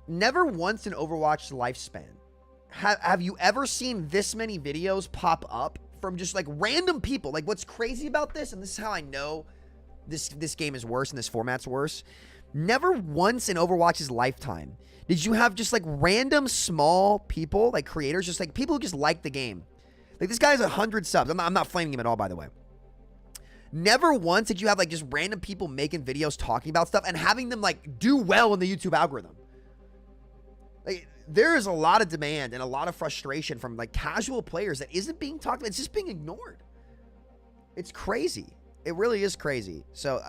never once in Overwatch's lifespan have you ever seen this many videos pop up from just like random people. Like, what's crazy about this, and this is how I know this game is worse and this format's worse, never once in Overwatch's lifetime did you have just like random small people, like creators, just like people who just like the game. Like, this guy has 100 subs. I'm not flaming him at all, by the way. Never once did you have like just random people making videos talking about stuff and having them like do well in the YouTube algorithm. Like, there is a lot of demand and a lot of frustration from like casual players that isn't being talked about. It's just being ignored. It's crazy. It really is crazy. So,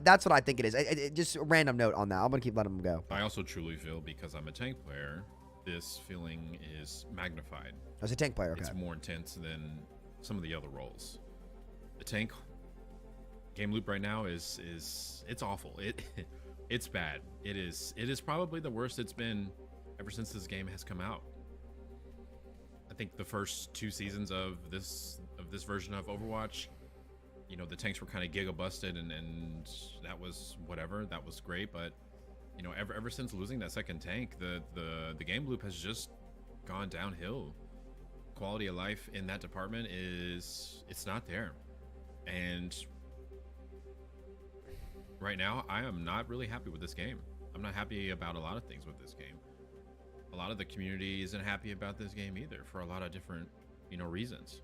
that's what I think it is. Just a random note on that. I'm going to keep letting them go. I also truly feel, because I'm a tank player, this feeling is magnified. As a tank player, okay. It's more intense than some of the other roles. The tank game loop right now is it's awful. It's bad. It is probably the worst it's been ever since this game has come out. I think the first 2 seasons of this version of Overwatch, the tanks were kind of giga busted, and that was whatever. That was great, but ever since losing that second tank, the game loop has just gone downhill. Quality of life in that department it's not there. And right now, I am not really happy with this game. I'm not happy about a lot of things with this game. A lot of the community isn't happy about this game either, for a lot of different, reasons.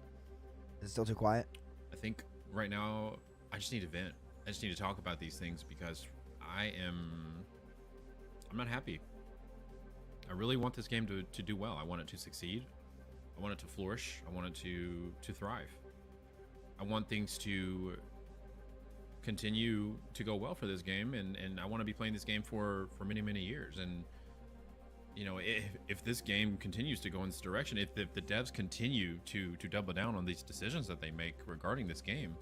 Is it still too quiet? I think right now, I just need to vent. I just need to talk about these things because I'm not happy. I really want this game to do well. I want it to succeed. I want it to flourish. I want it to thrive. I want things to continue to go well for this game, and I want to be playing this game for many, many years. And if this game continues to go in this direction, if the devs continue to double down on these decisions that they make regarding this game,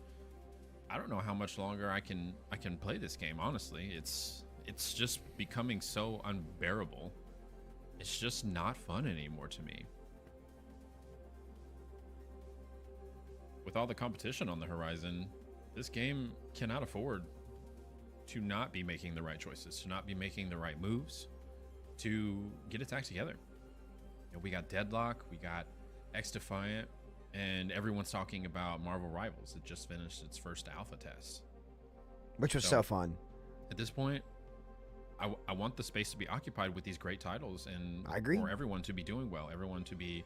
I don't know how much longer I can play this game. Honestly, it's just becoming so unbearable. It's just not fun anymore to me. With all the competition on the horizon, this game cannot afford to not be making the right choices, to not be making the right moves, to get its act together. You know, we got Deadlock, we got X Defiant, and everyone's talking about Marvel Rivals. It just finished its first alpha test, which was so fun. At this point, I want the space to be occupied with these great titles, and I agree. for everyone to be doing well, everyone to be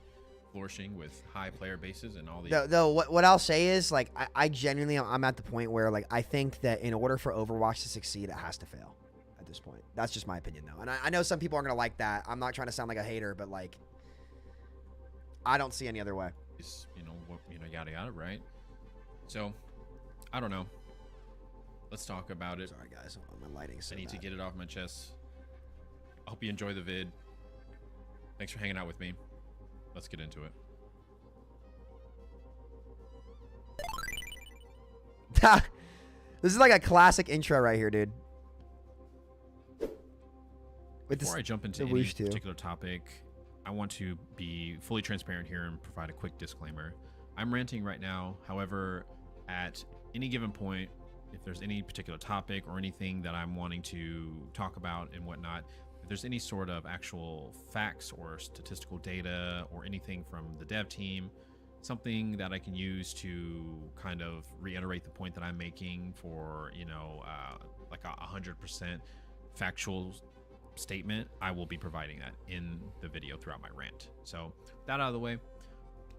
flourishing with high player bases and all the. Though what I'll say is, like, I genuinely, I'm at the point where, like, I think that in order for Overwatch to succeed, it has to fail at this point. That's just my opinion, though. And I know some people aren't gonna like that. I'm not trying to sound like a hater, but, like, I don't see any other way. Yada yada, right? So, I don't know. Let's talk about it. Sorry, guys. My lighting's so I need to bad. get it off my chest. I hope you enjoy the vid. Thanks for hanging out with me. Let's get into it. This is like a classic intro right here, dude. Before I jump into any particular topic, I want to be fully transparent here and provide a quick disclaimer. I'm ranting right now. However, at any given point, if there's any particular topic or anything that I'm wanting to talk about and whatnot, if there's any sort of actual facts or statistical data or anything from the dev team, something that I can use to kind of reiterate the point that I'm making for, like a 100% factual statement, I will be providing that in the video throughout my rant. So that out of the way,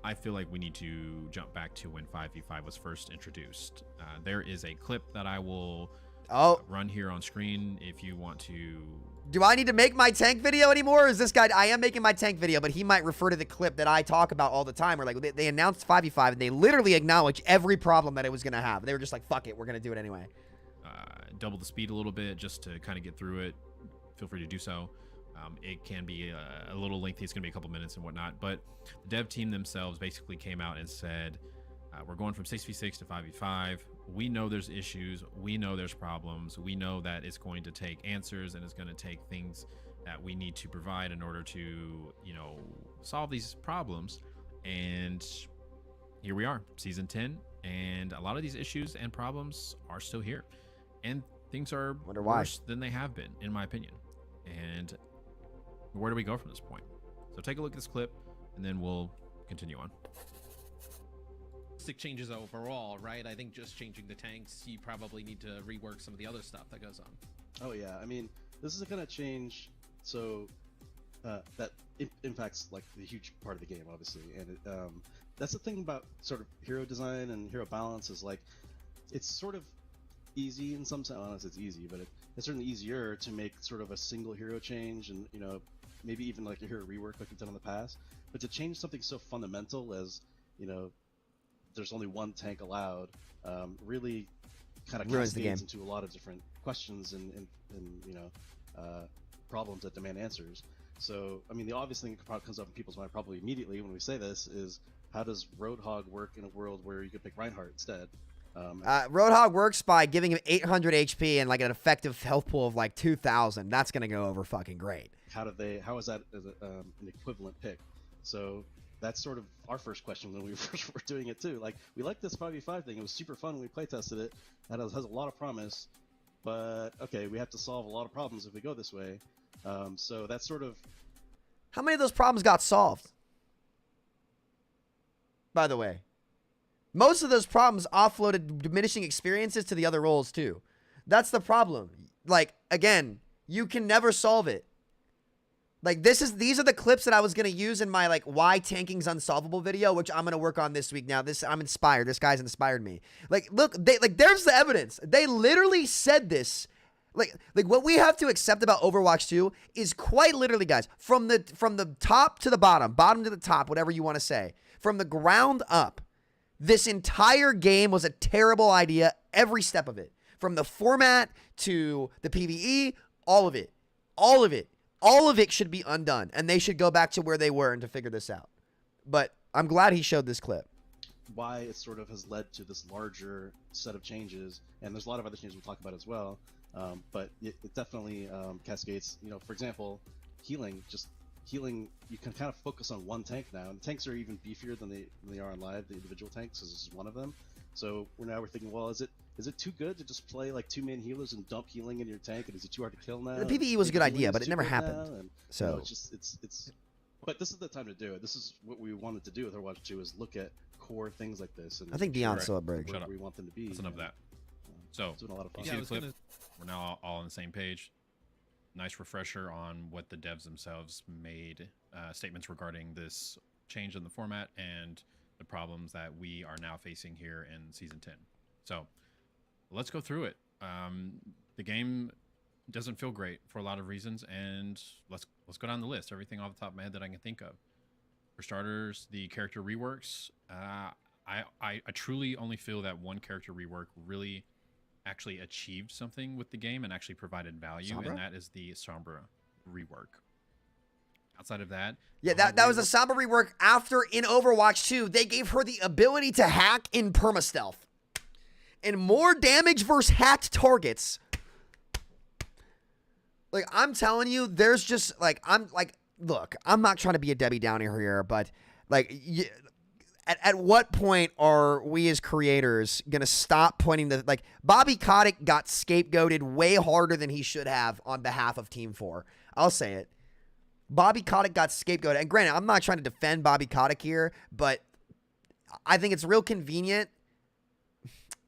I feel like we need to jump back to when 5v5 was first introduced. There is a clip that I will run here on screen if you want to. Do I need to make my tank video anymore? Or is this guy? I am making my tank video, but he might refer to the clip that I talk about all the time. Where, like, they announced 5v5 and they literally acknowledged every problem that it was gonna have. They were just like, "Fuck it, we're gonna do it anyway." Double the speed a little bit just to kind of get through it. Feel free to do so. It can be a little lengthy. It's going to be a couple minutes and whatnot. But the dev team themselves basically came out and said, we're going from 6v6 to 5v5. We know there's issues. We know there's problems. We know that it's going to take answers and it's going to take things that we need to provide in order to, solve these problems. And here we are, season 10. And a lot of these issues and problems are still here. And things are worse than they have been, in my opinion. And where do we go from this point? So take a look at this clip, and then we'll continue on. Changes overall, right? I think just changing the tanks, you probably need to rework some of the other stuff that goes on. Oh yeah, I mean, this is a kind of change, so that impacts like the huge part of the game, obviously, and that's the thing about sort of hero design and hero balance is like it's sort of easy in some sense. I don't know if it's easy, but it's certainly easier to make sort of a single hero change and maybe even like a hero rework like we've done in the past. But to change something so fundamental as there's only one tank allowed really kind of cascades into a lot of different questions and problems that demand answers. So I mean, the obvious thing that probably comes up in people's mind probably immediately when we say this is, how does Roadhog work in a world where you could pick Reinhardt instead? Roadhog works by giving him 800 HP and like an effective health pool of like 2,000. That's gonna go over fucking great. How is that an equivalent pick? So that's sort of our first question when we first were doing it too. Like, we like this 5v5 thing. It was super fun when we play tested it. That has a lot of promise, but okay, we have to solve a lot of problems if we go this way. So that's sort of. How many of those problems got solved? By the way. Most of those problems offloaded diminishing experiences to the other roles too. That's the problem. Like, again, you can never solve it. Like, these are the clips that I was going to use in my, like, why tanking's unsolvable video, which I'm going to work on this week. Now, I'm inspired. This guy's inspired me. Like, look, there's the evidence. They literally said this. Like what we have to accept about Overwatch 2 is quite literally, guys, from the top to the bottom to the top, whatever you want to say, from the ground up. This entire game was a terrible idea, every step of it. From the format to the PvE, all of it. All of it. All of it should be undone, and they should go back to where they were and to figure this out. But I'm glad he showed this clip. Why it sort of has led to this larger set of changes, and there's a lot of other changes we'll talk about as well, but it definitely cascades. For example, healing, you can kind of focus on one tank now, and tanks are even beefier than they are on live, the individual tanks, because this is one of them. So we're thinking, well, is it too good to just play like 2 main healers and dump healing in your tank, and is it too hard to kill now? The PvE was a good Maybe healing idea, is but it too never good happened. now, and, So you know, it's. But this is the time to do it. This is what we wanted to do with Overwatch 2, is look at core things like this. And I think Dion's still a bridge. where we want them to be. That's enough of that. So, it's been a lot of fun. you see the clip? We're now all on the same page. Nice refresher on what the devs themselves made statements regarding this change in the format and the problems that we are now facing here in Season 10. So, let's go through it. The game doesn't feel great for a lot of reasons, and let's go down the list. Everything off the top of my head that I can think of. For starters, the character reworks. I truly only feel that one character rework really actually achieved something with the game and actually provided value, Sombra? and that is the Sombra rework. Outside of that, yeah, that was a Sombra rework after in Overwatch 2, they gave her the ability to hack in permastealth. And more damage versus hacked targets. Like, I'm telling you, there's just, like, look, I'm not trying to be a Debbie Downer here, but, like, at what point are we as creators going to stop pointing the, like, Bobby Kotick got scapegoated way harder than he should have on behalf of Team 4. I'll say it. Bobby Kotick got scapegoated. And granted, I'm not trying to defend Bobby Kotick here, but I think it's real convenient.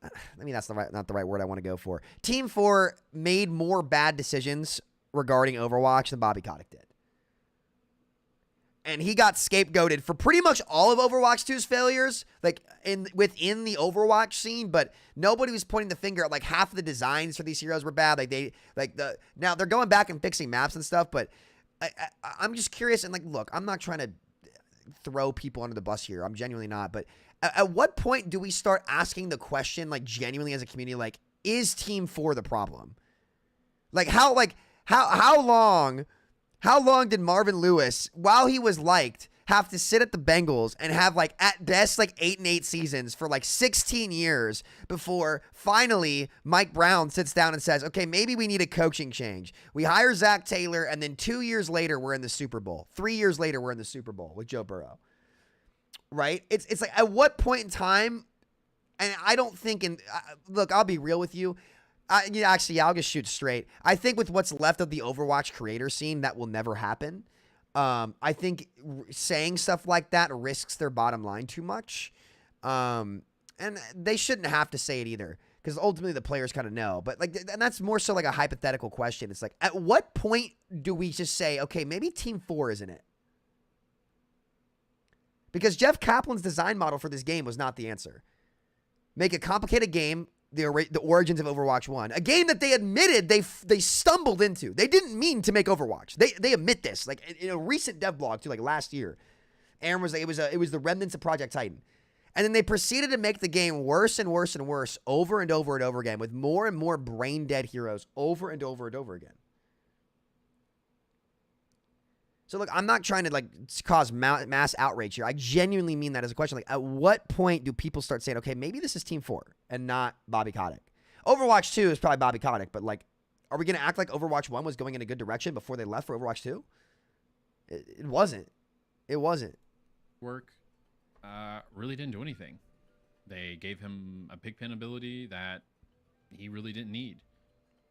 I mean, that's not the right word I want to go for. Team 4 made more bad decisions regarding Overwatch than Bobby Kotick did. And he got scapegoated for pretty much all of Overwatch 2's failures, like within the Overwatch scene, but nobody was pointing the finger at like half of the designs for these heroes were bad. Now they're going back and fixing maps and stuff, but I'm just curious, and like, look, I'm not trying to throw people under the bus here. I'm genuinely not, but at what point do we start asking the question, like, genuinely as a community, like, is Team 4 the problem? How long did Marvin Lewis, while he was liked, have to sit at the Bengals and have, like, at best, like, 8 and 8 seasons for, like, 16 years before finally Mike Brown sits down and says, okay, maybe we need a coaching change. We hire Zach Taylor, and then 2 years later, we're in the Super Bowl. 3 years later, we're in the Super Bowl with Joe Burrow. Right? It's like, at what point in time, and I don't think look, I'll be real with you. I'll just shoot straight. I think with what's left of the Overwatch creator scene, that will never happen. I think saying stuff like that risks their bottom line too much. And they shouldn't have to say it either, because ultimately the players kind of know. But like, and that's more so like a hypothetical question. It's like, at what point do we just say, okay, maybe Team 4 isn't it? Because Jeff Kaplan's design model for this game was not the answer. Make a complicated game, the origins of Overwatch 1. A game that they admitted they stumbled into. They didn't mean to make Overwatch. They admit this. Like, in a recent dev blog, too, like last year, Aaron was like, it was the remnants of Project Titan. And then they proceeded to make the game worse and worse and worse over and over and over again, with more and more brain-dead heroes over and over and over again. So, look, I'm not trying to, like, cause mass outrage here. I genuinely mean that as a question. Like, at what point do people start saying, okay, maybe this is Team 4 and not Bobby Kotick? Overwatch 2 is probably Bobby Kotick, but, like, are we going to act like Overwatch 1 was going in a good direction before they left for Overwatch 2? It wasn't. It wasn't. Work really didn't do anything. They gave him a pigpen ability that he really didn't need.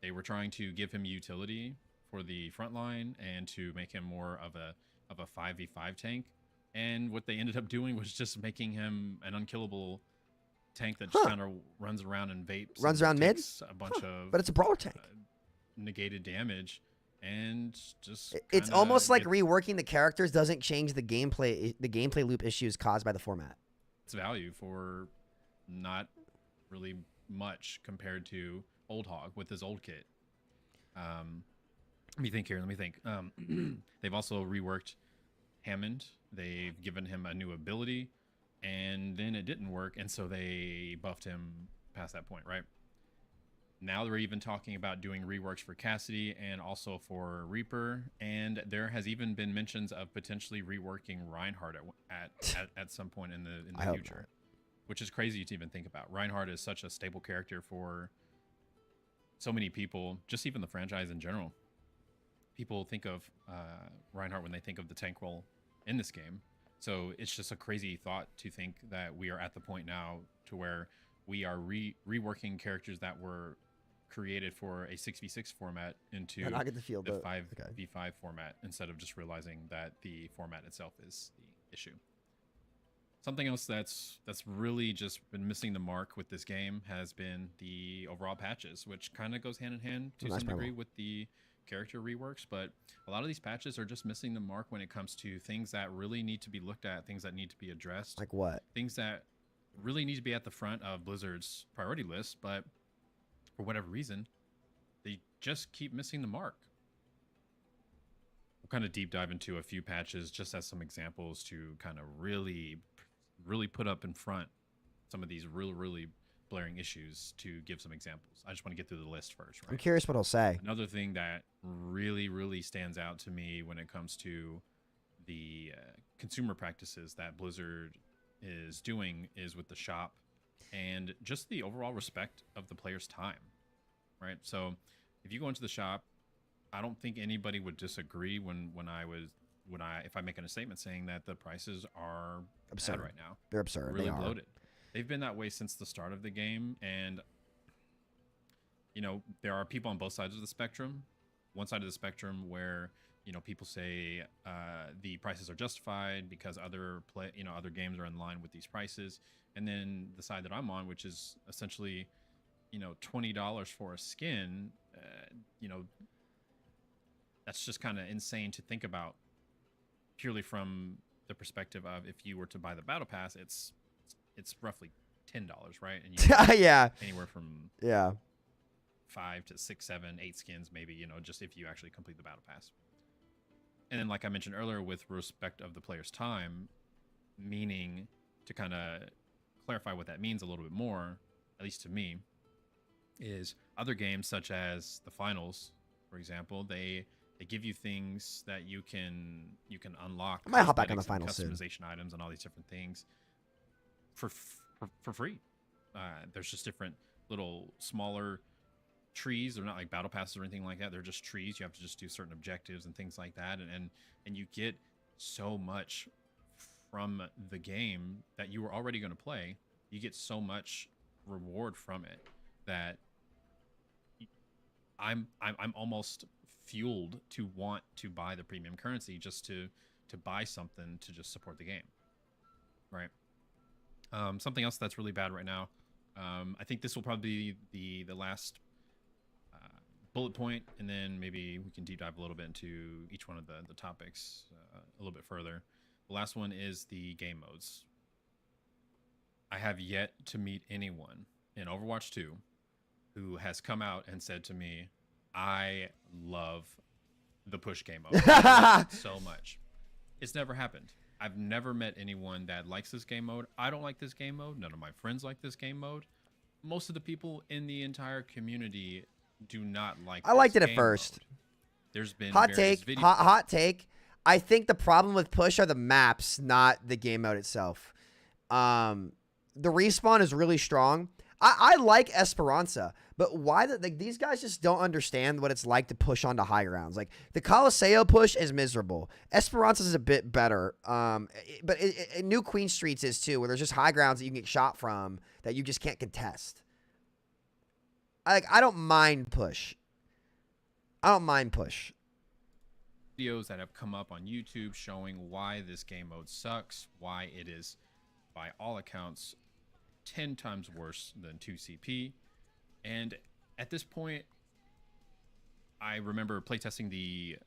They were trying to give him utility for the front line and to make him more of a 5v5 tank, and what they ended up doing was just making him an unkillable tank that just kind of runs around and vapes, runs around mid, a bunch of, but it's a brawler tank, negated damage, and just it's almost like reworking the characters doesn't change the gameplay loop issues caused by the format. It's value for not really much compared to Old Hog with his old kit. Let me think here. They've also reworked Hammond. They've given him a new ability, and then it didn't work, and so they buffed him past that point, right? Now they're even talking about doing reworks for Cassidy and also for Reaper, and there has even been mentions of potentially reworking Reinhardt at some point in the future, which is crazy to even think about. Reinhardt is such a stable character for so many people, just even the franchise in general. People think of Reinhardt when they think of the tank role in this game. So it's just a crazy thought to think that we are at the point now to where we are reworking characters that were created for a 6v6 format into And I get the feel, the but 5v5 format instead of just realizing that the format itself is the issue. Something else that's really just been missing the mark with this game has been the overall patches, which kind of goes hand in hand to some degree with the character reworks, but a lot of these patches are just missing the mark when it comes to things that really need to be looked at, things that need to be addressed. Like what? Things that really need to be at the front of Blizzard's priority list, but for whatever reason, they just keep missing the mark. We'll kind of deep dive into a few patches just as some examples to kind of really put up in front some of these really blaring issues to give some examples. I just want to get through the list first. Right? I'm curious what he'll say. Another thing that really stands out to me when it comes to the consumer practices that Blizzard is doing is with the shop and just the overall respect of the player's time, right? So if you go into the shop, I don't think anybody would disagree if I'm making a statement saying that the prices are absurd right now. They're absurd. Really they are. bloated. They've been that way since the start of the game, and you know there are people on both sides of the spectrum. One side of the spectrum where people say the prices are justified because other games are in line with these prices, and then the side that I'm on, which is essentially $20 for a skin. That's just kind of insane to think about. Purely from the perspective of if you were to buy the battle pass, it's roughly $10, right? And you yeah, anywhere from 5 to 6, 7, 8 skins, maybe just if you actually complete the battle pass. And then, like I mentioned earlier, with respect of the player's time, meaning to kind of clarify what that means a little bit more, at least to me, is other games such as the finals, for example, they give you things that you can unlock. I might hop back on the finals customization soon. items and all these different things for free. There's just different little smaller trees. They're not like battle passes or anything like that. They're just trees. You have to just do certain objectives and things like that, and you get so much from the game that you were already going to play. You get so much reward from it that I'm almost fueled to want to buy the premium currency just to buy something to just support the game, right? Something else that's really bad right now, I think this will probably be the last bullet point, and then maybe we can deep dive a little bit into each one of the topics a little bit further. The last one is the game modes. I have yet to meet anyone in Overwatch 2 who has come out and said to me, I love the push game mode so much. It's never happened. I've never met anyone that likes this game mode. I don't like this game mode. None of my friends like this game mode. Most of the people in the entire community do not like I liked it at game first. mode. There's been hot various take. videos. Hot take. I think the problem with push are the maps, not the game mode itself. The respawn is really strong. I like Esperanza, but why these guys just don't understand what it's like to push onto high grounds. Like the Coliseo push is miserable. Esperanza is a bit better. But New Queen Streets is too, where there's just high grounds that you can get shot from that you just can't contest. I don't mind push. Videos that have come up on YouTube showing why this game mode sucks, why it is, by all accounts, 10 times worse than 2CP. And at this point, I remember playtesting the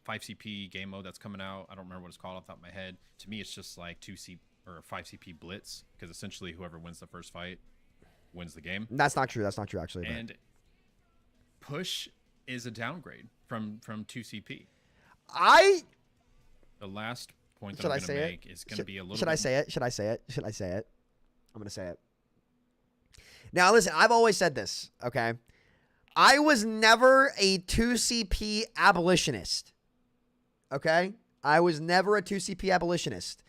5CP game mode that's coming out. I don't remember what it's called off the top of my head. To me, it's just like 2CP or 5CP Blitz, because essentially whoever wins the first fight wins the game. That's not true. That's not true, actually. And push is a downgrade from 2CP. The last point that I'm going to make is going to be a little Should I say it? I'm going to say it. Now, listen, I've always said this, okay? I was never a 2CP abolitionist, okay? I was never a 2CP abolitionist.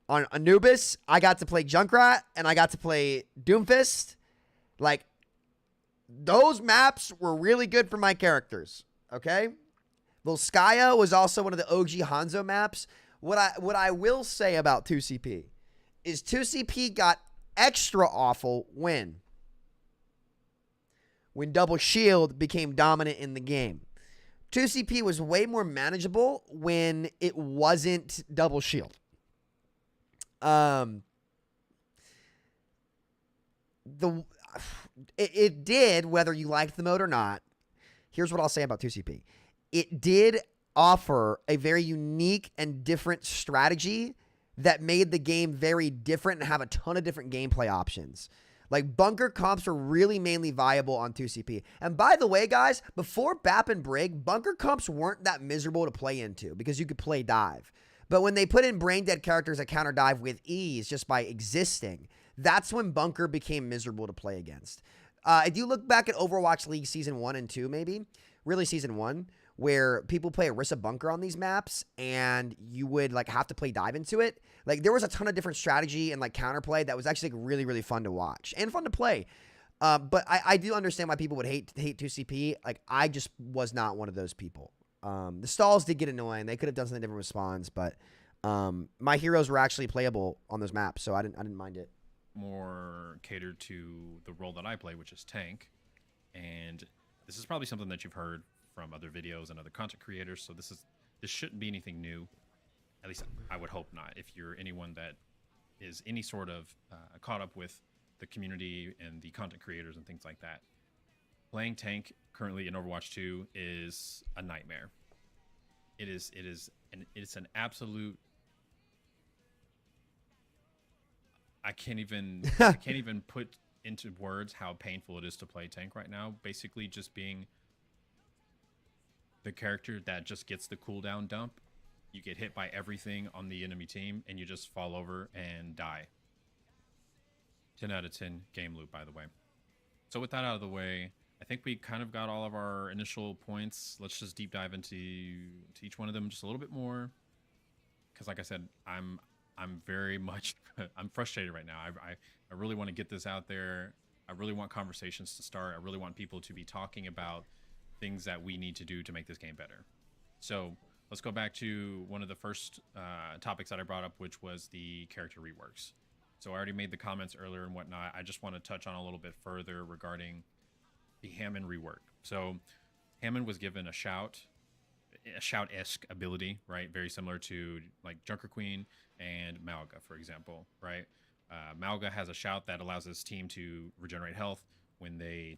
On Anubis, I got to play Junkrat, and I got to play Doomfist. Like, those maps were really good for my characters, okay? Volskaya was also one of the OG Hanzo maps. What I will say about 2CP is 2CP got extra awful when double shield became dominant in the game. 2CP was way more manageable when it wasn't double shield. It did, whether you liked the mode or not. Here's what I'll say about 2CP. It did offer a very unique and different strategy that made the game very different and have a ton of different gameplay options. Like, bunker comps were really mainly viable on 2CP. And by the way, guys, before BAP and Brig, bunker comps weren't that miserable to play into because you could play dive. But when they put in brain dead characters that counter dive with ease just by existing, that's when bunker became miserable to play against. If you look back at Overwatch League Season 1 and 2, maybe, really Season 1, where people play Orisa bunker on these maps and you would like have to play dive into it. Like, there was a ton of different strategy and like counterplay that was actually like, really, really fun to watch and fun to play. But I do understand why people would hate 2CP. Like, I just was not one of those people. The stalls did get annoying. They could have done something different with spawns, but my heroes were actually playable on those maps, so I didn't mind it. More catered to the role that I play, which is tank. And this is probably something that you've heard from other videos and other content creators, so this shouldn't be anything new. At least I would hope not. If you're anyone that is any sort of caught up with the community and the content creators and things like that, playing tank currently in Overwatch 2 is a nightmare. It's an absolute. I can't even put into words how painful it is to play tank right now. Basically, just being the character that just gets the cooldown dump. You get hit by everything on the enemy team, and you just fall over and die. 10 out of 10 game loop, by the way. So with that out of the way, I think we kind of got all of our initial points. Let's just deep dive into each one of them just a little bit more. Because like I said, I'm very much I'm frustrated right now. I really want to get this out there. I really want conversations to start. I really want people to be talking about things that we need to do to make this game better. So let's go back to one of the first topics that I brought up, which was the character reworks. So I already made the comments earlier and whatnot. I just want to touch on a little bit further regarding the Hammond rework. So Hammond was given a shout-esque ability, right? Very similar to like Junker Queen and Malga, for example, right? Malga has a shout that allows his team to regenerate health when they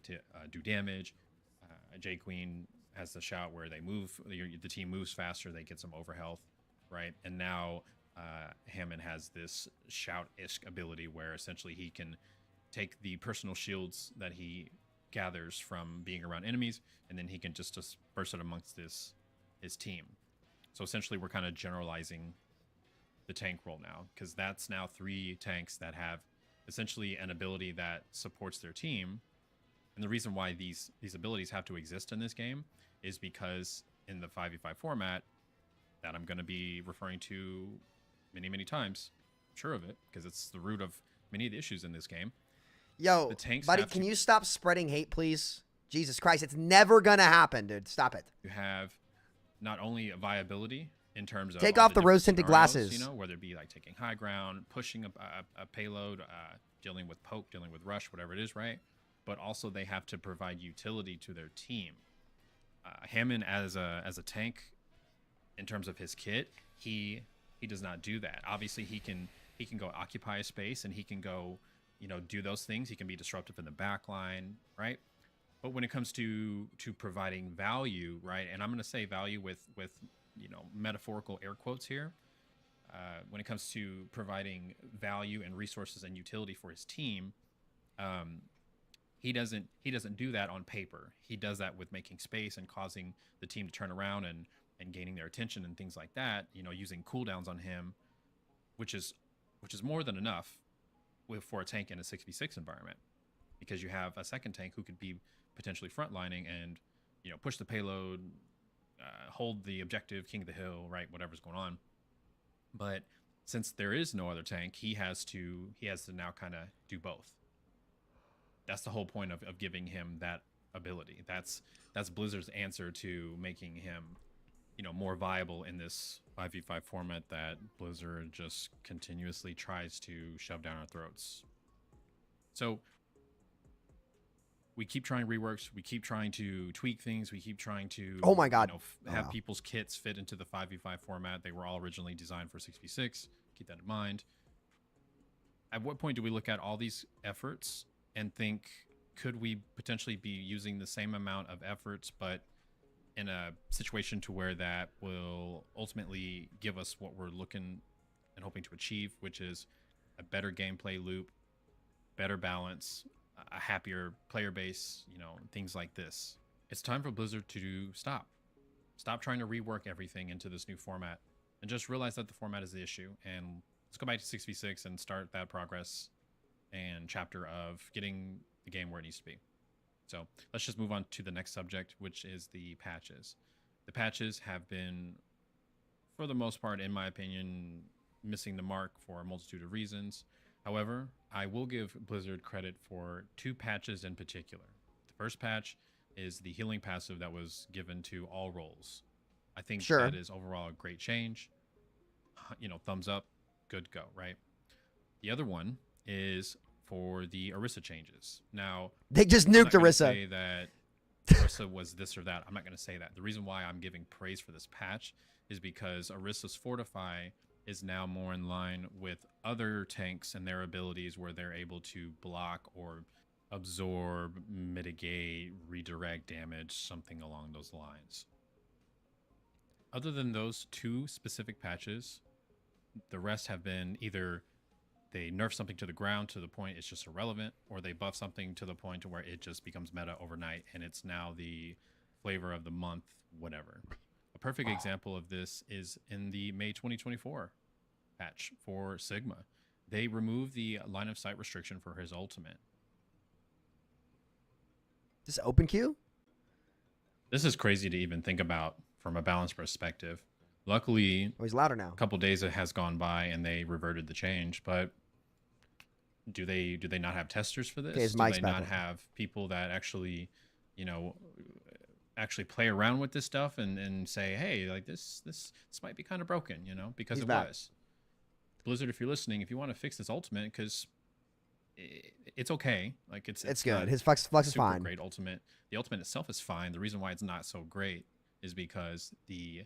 do damage. J Queen has the shout where they move, the team moves faster, they get some overhealth, right? And now Hammond has this shout-esque ability where essentially he can take the personal shields that he gathers from being around enemies, and then he can just disperse it amongst his team. So essentially we're kind of generalizing the tank role now, because that's now 3 tanks that have essentially an ability that supports their team. And the reason why these abilities have to exist in this game is because in the 5v5 format that I'm going to be referring to many times, I'm sure of it, because it's the root of many of the issues in this game. Yo, buddy, can you stop spreading hate, please? Jesus Christ, it's never going to happen, dude. Stop it. You have not only a viability in terms of take off the rose-tinted glasses, you know, whether it be like taking high ground, pushing a payload, dealing with poke, dealing with rush, whatever it is, right? But also they have to provide utility to their team. Hammond as a tank, in terms of his kit, he does not do that. Obviously, he can go occupy a space and he can go, you know, do those things. He can be disruptive in the back line, right? But when it comes to providing value, right, and I'm going to say value with you know, metaphorical air quotes here, when it comes to providing value and resources and utility for his team, he doesn't do that on paper. He does that with making space and causing the team to turn around and gaining their attention and things like that, you know, using cooldowns on him, which is more than enough for a tank in a 6v6 environment, because you have a second tank who could be potentially frontlining and, you know, push the payload, hold the objective, king of the hill, right, whatever's going on. But since there is no other tank, he has to now kind of do both. That's the whole point of giving him that ability. That's Blizzard's answer to making him, you know, more viable in this 5v5 format that Blizzard just continuously tries to shove down our throats. So we keep trying reworks, we keep trying to tweak things, we keep trying to Oh my God. have people's kits fit into the 5v5 format. They were all originally designed for 6v6. Keep that in mind. At what point do we look at all these efforts and think, could we potentially be using the same amount of efforts, but in a situation to where that will ultimately give us what we're looking and hoping to achieve, which is a better gameplay loop, better balance, a happier player base, things like this. It's time for Blizzard to stop trying to rework everything into this new format and just realize that the format is the issue. And let's go back to 6v6 and start that progress and chapter of getting the game where it needs to be. So let's just move on to the next subject, which is the patches. The patches have been, for the most part, in my opinion, missing the mark for a multitude of reasons. However, I will give Blizzard credit for 2 patches in particular. The first patch is the healing passive that was given to all roles. I think that is overall a great change. Thumbs up, good go, right? The other one is for the Orisa changes. Now, they just nuked Orisa. Say that Orisa was this or that. I'm not going to say that. The reason why I'm giving praise for this patch is because Orisa's Fortify is now more in line with other tanks and their abilities, where they're able to block or absorb, mitigate, redirect damage, something along those lines. Other than those 2 specific patches, the rest have been either they nerf something to the ground to the point it's just irrelevant, or they buff something to the point to where it just becomes meta overnight and it's now the flavor of the month, whatever. A perfect example of this is in the May 2024 patch for Sigma. They removed the line of sight restriction for his ultimate. This open queue? This is crazy to even think about from a balance perspective. Luckily, he's louder now. A couple days has gone by and they reverted the change, but do they not have testers for this? Okay, do they not have people that actually, actually play around with this stuff and say, hey, like this might be kind of broken, because it was. Blizzard, if you're listening, if you want to fix this ultimate, because it's okay, like it's good. His flux is fine. Great ultimate. The ultimate itself is fine. The reason why it's not so great is because the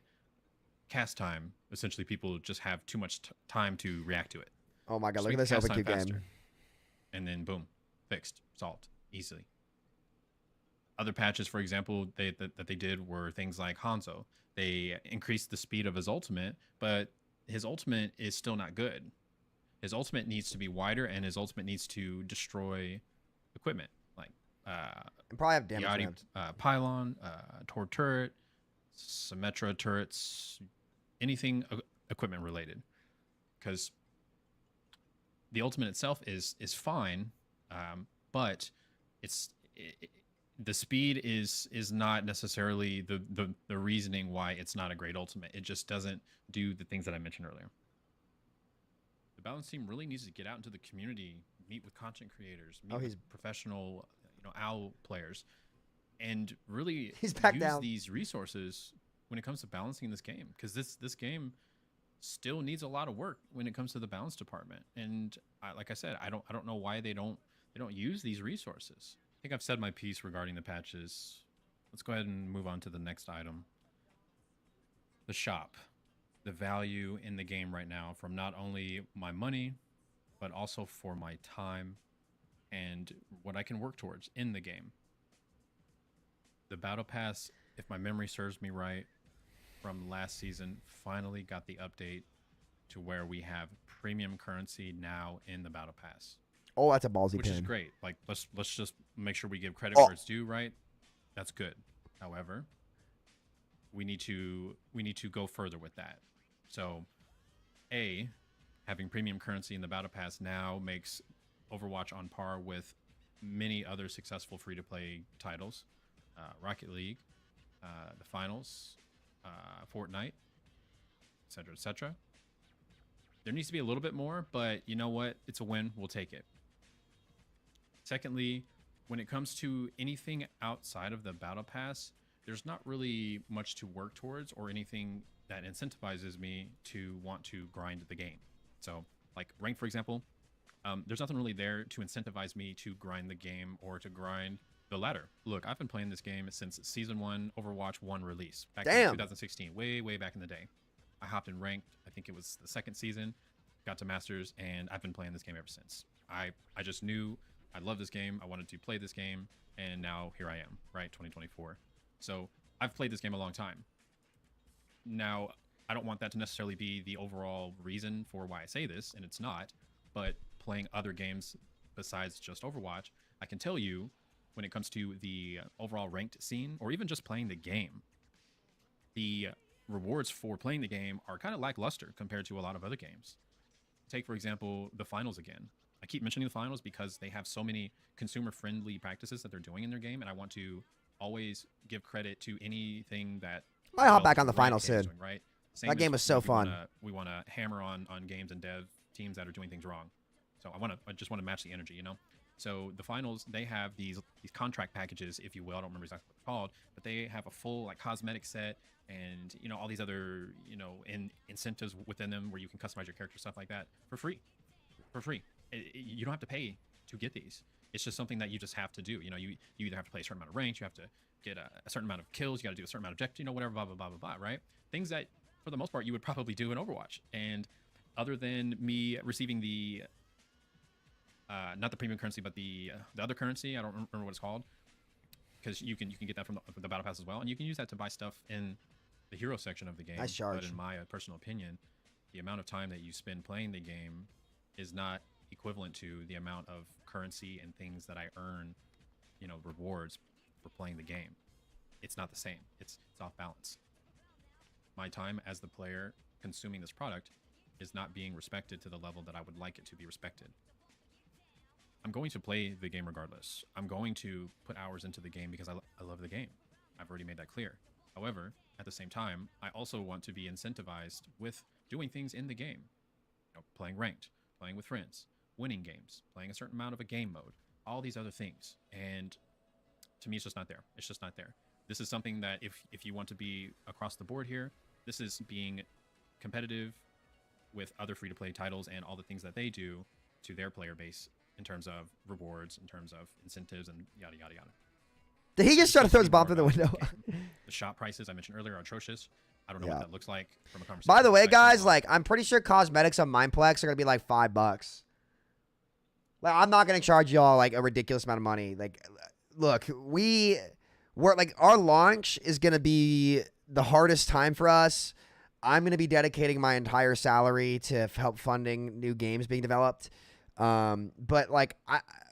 cast time, essentially, people just have too much time to react to it. Oh my God, look at this open queue game. And then boom, fixed, solved easily. Other patches, for example, that they did were things like Hanzo. They increased the speed of his ultimate, but his ultimate is still not good. His ultimate needs to be wider, and his ultimate needs to destroy equipment, like and probably have damage. Pylon, Tor turret, Symmetra turrets, anything equipment related, because the ultimate itself is fine, but the speed is not necessarily the reasoning why it's not a great ultimate. It just doesn't do the things that I mentioned earlier. The balance team really needs to get out into the community, meet with content creators, meet with professional, OWL players, and really use these resources when it comes to balancing this game, because this game still needs a lot of work when it comes to the balance department. And like I said, I don't know why they don't use these resources. I think I've said my piece regarding the patches. Let's go ahead and move on to the next item. The shop. The value in the game right now, from not only my money, but also for my time and what I can work towards in the game. The Battle Pass, if my memory serves me right, from last season, finally got the update to where we have premium currency now in the Battle Pass. Oh, that's a ballsy which pin. Is great. Like let's just make sure we give credit where it's due, right? That's good. However, we need to go further with that. So, having premium currency in the Battle Pass now makes Overwatch on par with many other successful free-to-play titles, Rocket League, the finals, Fortnite, etc., etc. There needs to be a little bit more, but you know what? It's a win. We'll take it. Secondly, when it comes to anything outside of the Battle Pass, there's not really much to work towards or anything that incentivizes me to want to grind the game. So, like rank, for example, there's nothing really there to incentivize me to grind the game or to grind the ladder. Look, I've been playing this game since Season 1, Overwatch 1 release. Back in 2016, way back in the day. I hopped in ranked, I think it was the 2nd season, got to Masters, and I've been playing this game ever since. I just knew I loved this game, I wanted to play this game, and now here I am, right, 2024. So I've played this game a long time. Now, I don't want that to necessarily be the overall reason for why I say this, and it's not, but playing other games besides just Overwatch, I can tell you when it comes to the overall ranked scene, or even just playing the game, the rewards for playing the game are kind of lackluster compared to a lot of other games. Take, for example, the finals again. I keep mentioning the finals because they have so many consumer-friendly practices that they're doing in their game, and I want to always give credit to anything that... I hop back on the finals soon. Right? That game was so fun. We want to hammer on games and dev teams that are doing things wrong. So I just want to match the energy, you know? So the finals, they have these contract packages, if you will. I don't remember exactly what they're called, but they have a full like cosmetic set and, you know, all these other, you know, incentives within them where you can customize your character, stuff like that for free. You don't have to pay to get these. It's just something that you just have to do. You know, you either have to play a certain amount of ranks, you have to get a certain amount of kills, you got to do a certain amount of objectives, you know, whatever, blah, blah, blah, blah, blah, right? Things that, for the most part, you would probably do in Overwatch. And other than me receiving the, not the premium currency, but the other currency, I don't remember what it's called, because you can get that from the battle pass as well, and you can use that to buy stuff in the hero section of the game. Nice charge. But in my personal opinion, the amount of time that you spend playing the game is not equivalent to the amount of currency and things that I earn, you know, rewards for playing the game. It's not the same. It's off balance. My time as the player consuming this product is not being respected to the level that I would like it to be respected. I'm going to play the game regardless. I'm going to put hours into the game because I love the game. I've already made that clear. However, at the same time, I also want to be incentivized with doing things in the game. You know, playing ranked, playing with friends, winning games, playing a certain amount of a game mode, all these other things. And to me, it's just not there. It's just not there. This is something that if you want to be across the board here, this is being competitive with other free-to-play titles and all the things that they do to their player base in terms of rewards, in terms of incentives, and yada, yada, yada. Did he just try to throw his bomb through the window? The shop prices I mentioned earlier are atrocious. I don't know what that looks like from a conversation. By the way, guys, like, I'm pretty sure cosmetics on Mindplex are going to be like $5. Like, I'm not going to charge y'all like a ridiculous amount of money. Like, look, we're like, our launch is going to be the hardest time for us. I'm going to be dedicating my entire salary to help funding new games being developed. But like,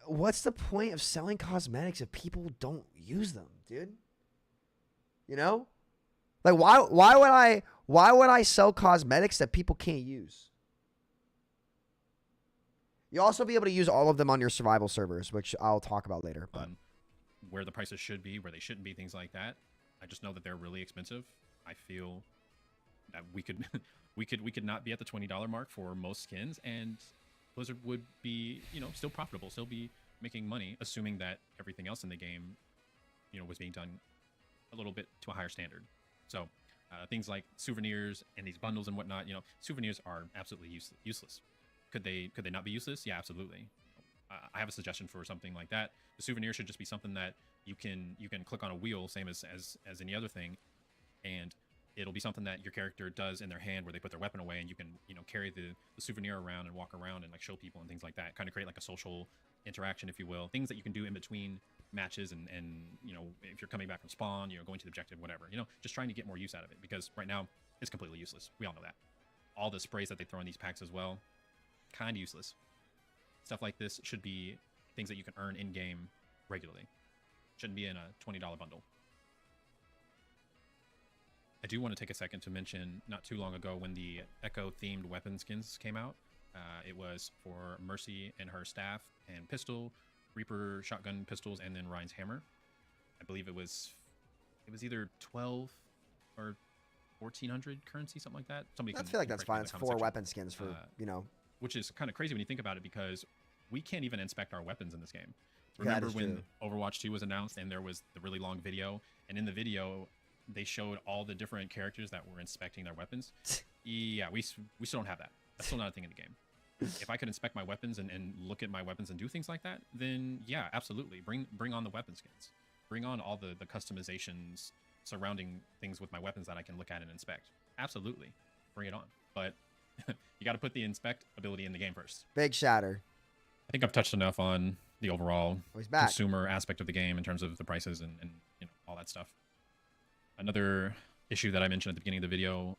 what's the point of selling cosmetics if people don't use them, dude? You know, like why would I sell cosmetics that people can't use? You'll also be able to use all of them on your survival servers, which I'll talk about later. But where the prices should be, where they shouldn't be, things like that. I just know that they're really expensive. I feel that we could not be at the $20 mark for most skins, and Blizzard would be, you know, still profitable, still be making money, assuming that everything else in the game, you know, was being done a little bit to a higher standard. So things like souvenirs and these bundles and whatnot, you know, souvenirs are absolutely useless. Could they not be useless? Yeah, absolutely. I have a suggestion for something like that. The souvenir should just be something that you can click on a wheel, same as any other thing, and it'll be something that your character does in their hand where they put their weapon away, and you can, you know, carry the souvenir around and walk around and like show people and things like that. Kind of create like a social interaction, if you will. Things that you can do in between matches and you know, if you're coming back from spawn, you know, going to the objective, whatever. You know, just trying to get more use out of it, because right now it's completely useless. We all know that. All the sprays that they throw in these packs as well, kind of useless. Stuff like this should be things that you can earn in-game regularly. Shouldn't be in a $20 bundle. I do want to take a second to mention not too long ago when the Echo-themed weapon skins came out. It was for Mercy and her staff and pistol, Reaper shotgun pistols, and then Ryan's hammer. I believe it was either 12 or 1,400 currency, something like that. I feel like that's fine. It's 4 weapon skins for, you know. Which is kind of crazy when you think about it, because we can't even inspect our weapons in this game. Remember when Overwatch 2 was announced and there was the really long video, and in the video they showed all the different characters that were inspecting their weapons? Yeah, we still don't have that. That's still not a thing in the game. if I could inspect my weapons and look at my weapons and do things like that, then yeah, absolutely. Bring on the weapon skins. Bring on all the customizations surrounding things with my weapons that I can look at and inspect. Absolutely. Bring it on. But you got to put the inspect ability in the game first. Big shatter. I think I've touched enough on the overall Oh, he's back. consumer aspect of the game in terms of the prices and you know, all that stuff. Another issue that I mentioned at the beginning of the video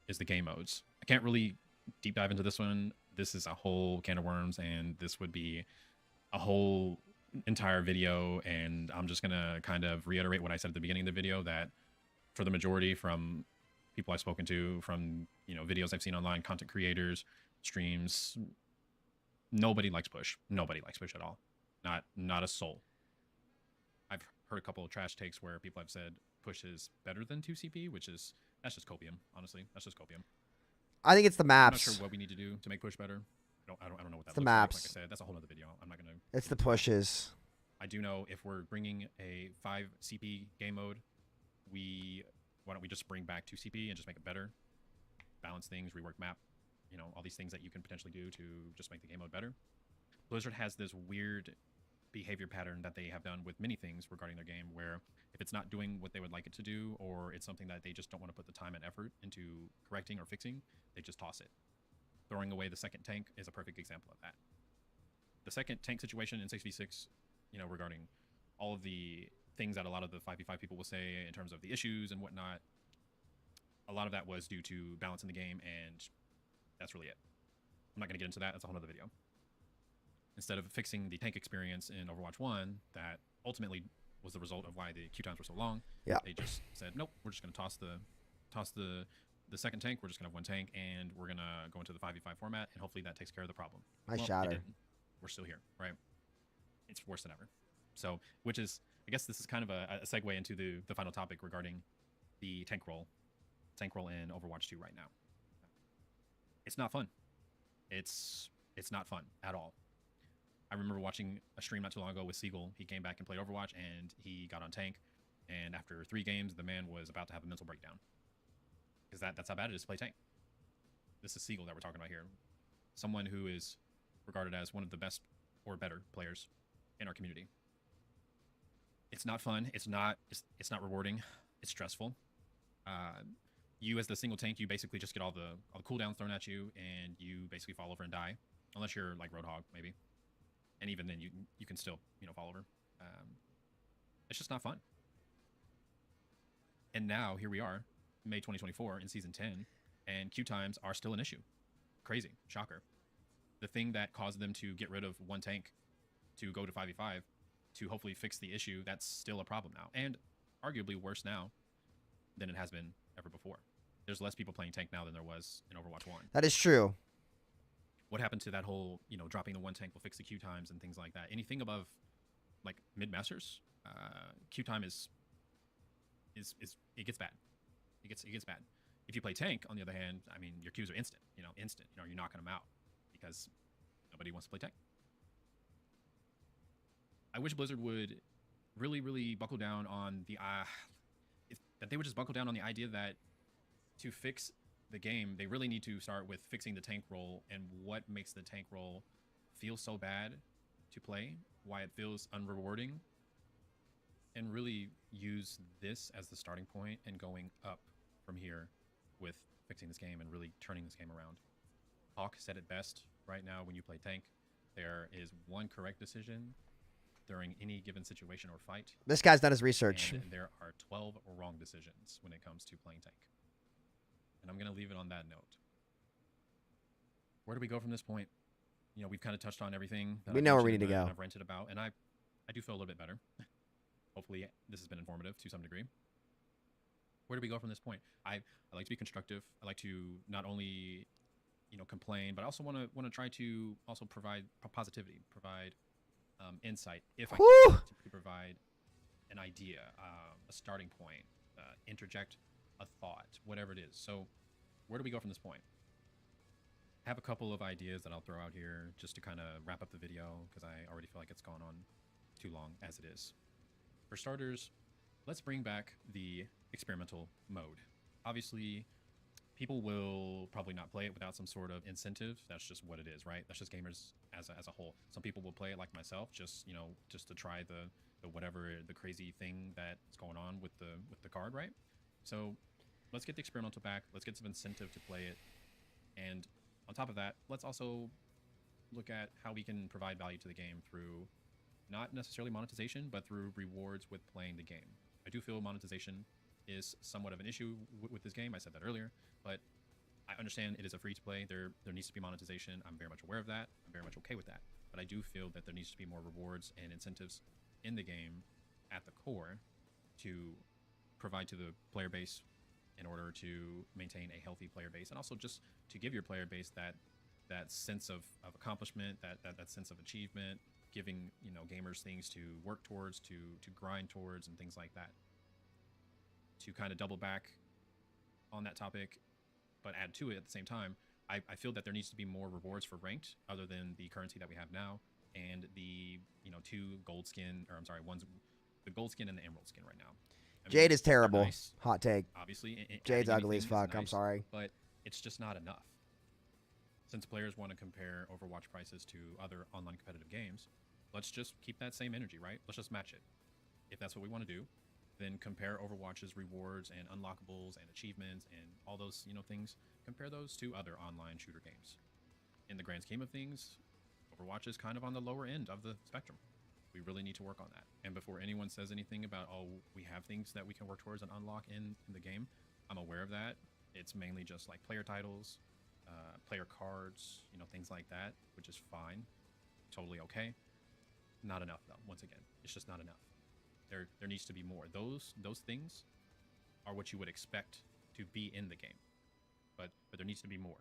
is the game modes. I can't really deep dive into this one. This is a whole can of worms, and this would be a whole entire video, and I'm just gonna kind of reiterate what I said at the beginning of the video, that for the majority, from people I've spoken to, from, you know, videos I've seen online, content creators, streams, nobody likes push. Nobody likes push at all. Not a soul. I've heard a couple of trash takes where people have said push is better than 2CP, that's just copium, honestly. That's just copium. I think it's the maps. I'm not sure what we need to do to make push better. I don't know what that It's the looks maps. like. Like I said, that's a whole other video. I'm not gonna. It's the pushes. I do know if we're bringing a 5 CP game mode, why don't we just bring back 2 CP and just make it better, balance things, rework map, you know, all these things that you can potentially do to just make the game mode better. Blizzard has this weird behavior pattern that they have done with many things regarding their game, where if it's not doing what they would like it to do, or it's something that they just don't want to put the time and effort into correcting or fixing, they just toss it. Throwing away the second tank is a perfect example of that. The second tank situation in 6v6, you know, regarding all of the things that a lot of the 5v5 people will say in terms of the issues and whatnot, a lot of that was due to balance in the game, and that's really it. I'm not going to get into that. That's a whole other video. Instead of fixing the tank experience in Overwatch 1, that ultimately was the result of why the queue times were so long, they just said, nope, we're just going to toss the second tank. We're just going to have one tank, and we're going to go into the 5v5 format, and hopefully that takes care of the problem. Nice Well, shatter. it didn't. We're still here, right? It's worse than ever. So, which is, I guess this is kind of a segue into the final topic regarding the tank roll in Overwatch 2 right now. It's not fun. It's not fun at all. I remember watching a stream not too long ago with Siegel. He came back and played Overwatch, and he got on tank, and after 3 games, the man was about to have a mental breakdown. Because that's how bad it is to play tank. This is Siegel that we're talking about here. Someone who is regarded as one of the best or better players in our community. It's not fun. It's not rewarding. It's stressful. You as the single tank, you basically just get all the cooldowns thrown at you, and you basically fall over and die, unless you're like Roadhog maybe. And even then, you can still, you know, fall over. It's just not fun. And now here we are, May 2024 in season 10, and queue times are still an issue. Crazy, shocker. The thing that caused them to get rid of one tank to go to 5v5 to hopefully fix the issue, that's still a problem now, and arguably worse now than it has been ever before. There's less people playing tank now than there was in Overwatch 1. That is true. What happened to that whole, you know, dropping the one tank will fix the queue times and things like that? Anything above, like, mid-masters, queue time is it gets bad. It gets bad. If you play tank, on the other hand, I mean, your queues are instant. You know, you're knocking them out because nobody wants to play tank. I wish Blizzard would really, really buckle down on that they would just buckle down on the idea that to fix the game, they really need to start with fixing the tank roll and what makes the tank roll feel so bad to play, why it feels unrewarding, and really use this as the starting point and going up from here with fixing this game and really turning this game around. Hawk said it best right now: when you play tank, there is one correct decision during any given situation or fight. This guy's done his research. And there are 12 wrong decisions when it comes to playing tank. And I'm going to leave it on that note. Where do we go from this point? You know, we've kind of touched on everything. We know where we need to go. I've ranted about, and I do feel a little bit better. Hopefully this has been informative to some degree. Where do we go from this point? I like to be constructive. I like to not only, you know, complain, but I also want to try to also provide positivity, provide insight, if I can, to provide an idea, a starting point, interject a thought, whatever it is. So where do we go from this point? I have a couple of ideas that I'll throw out here just to kind of wrap up the video, because I already feel like it's gone on too long as it is. For starters, let's bring back the experimental mode. Obviously, people will probably not play it without some sort of incentive. That's just what it is, right? That's just gamers as a whole. Some people will play it like myself, just just to try the whatever the crazy thing that's going on with the card, right? So let's get the experimental back. Let's get some incentive to play it, and on top of that, let's also look at how we can provide value to the game through not necessarily monetization, but through rewards with playing the game. I do feel monetization is somewhat of an issue with this game. I said that earlier, but I understand it is a free-to-play. There needs to be monetization. I'm very much aware of that. I'm very much okay with that. But I do feel that there needs to be more rewards and incentives in the game at the core to provide to the player base in order to maintain a healthy player base, and also just to give your player base that sense of accomplishment, that sense of achievement, giving gamers things to work towards, to grind towards, and things like that. To kind of double back on that topic, but add to it at the same time, I feel that there needs to be more rewards for ranked other than the currency that we have now and the 2 gold skin, or I'm sorry, one's the gold skin and the emerald skin right now. Jade is terrible. Nice, hot take. obviously. Jade's adding ugly as anything is fuck. I'm nice, sorry. but it's just not enough. Since players want to compare Overwatch prices to other online competitive games, let's just keep that same energy, right? Let's just match it. If that's what we want to do, then compare Overwatch's rewards and unlockables and achievements and all those things. Compare those to other online shooter games. In the grand scheme of things, Overwatch is kind of on the lower end of the spectrum. We really need to work on that. And before anyone says anything about, oh, we have things that we can work towards and unlock in the game, I'm aware of that. It's mainly just like player titles, player cards, things like that, which is fine, totally okay. Not enough though. Once again, it's just not enough. There needs to be more. Those things are what you would expect to be in the game, but there needs to be more.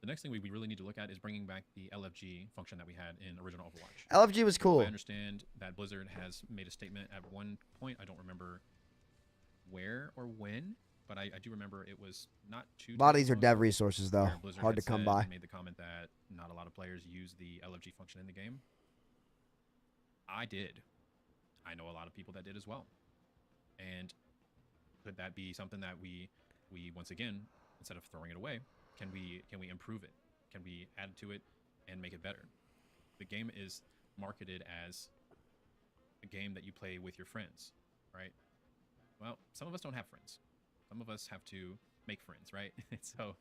The next thing we really need to look at is bringing back the LFG function that we had in original Overwatch. LFG was cool. I understand that Blizzard has made a statement at one point. I don't remember where or when, but I do remember it was not too. A lot of these are dev resources though. Hard to come by. Made the comment that not a lot of players use the LFG function in the game. I did. I know a lot of people that did as well. And could that be something that we once again, instead of throwing it away, can we improve it? Can we add to it and make it better? The game is marketed as a game that you play with your friends, right? Well, some of us don't have friends. Some of us have to make friends, right? So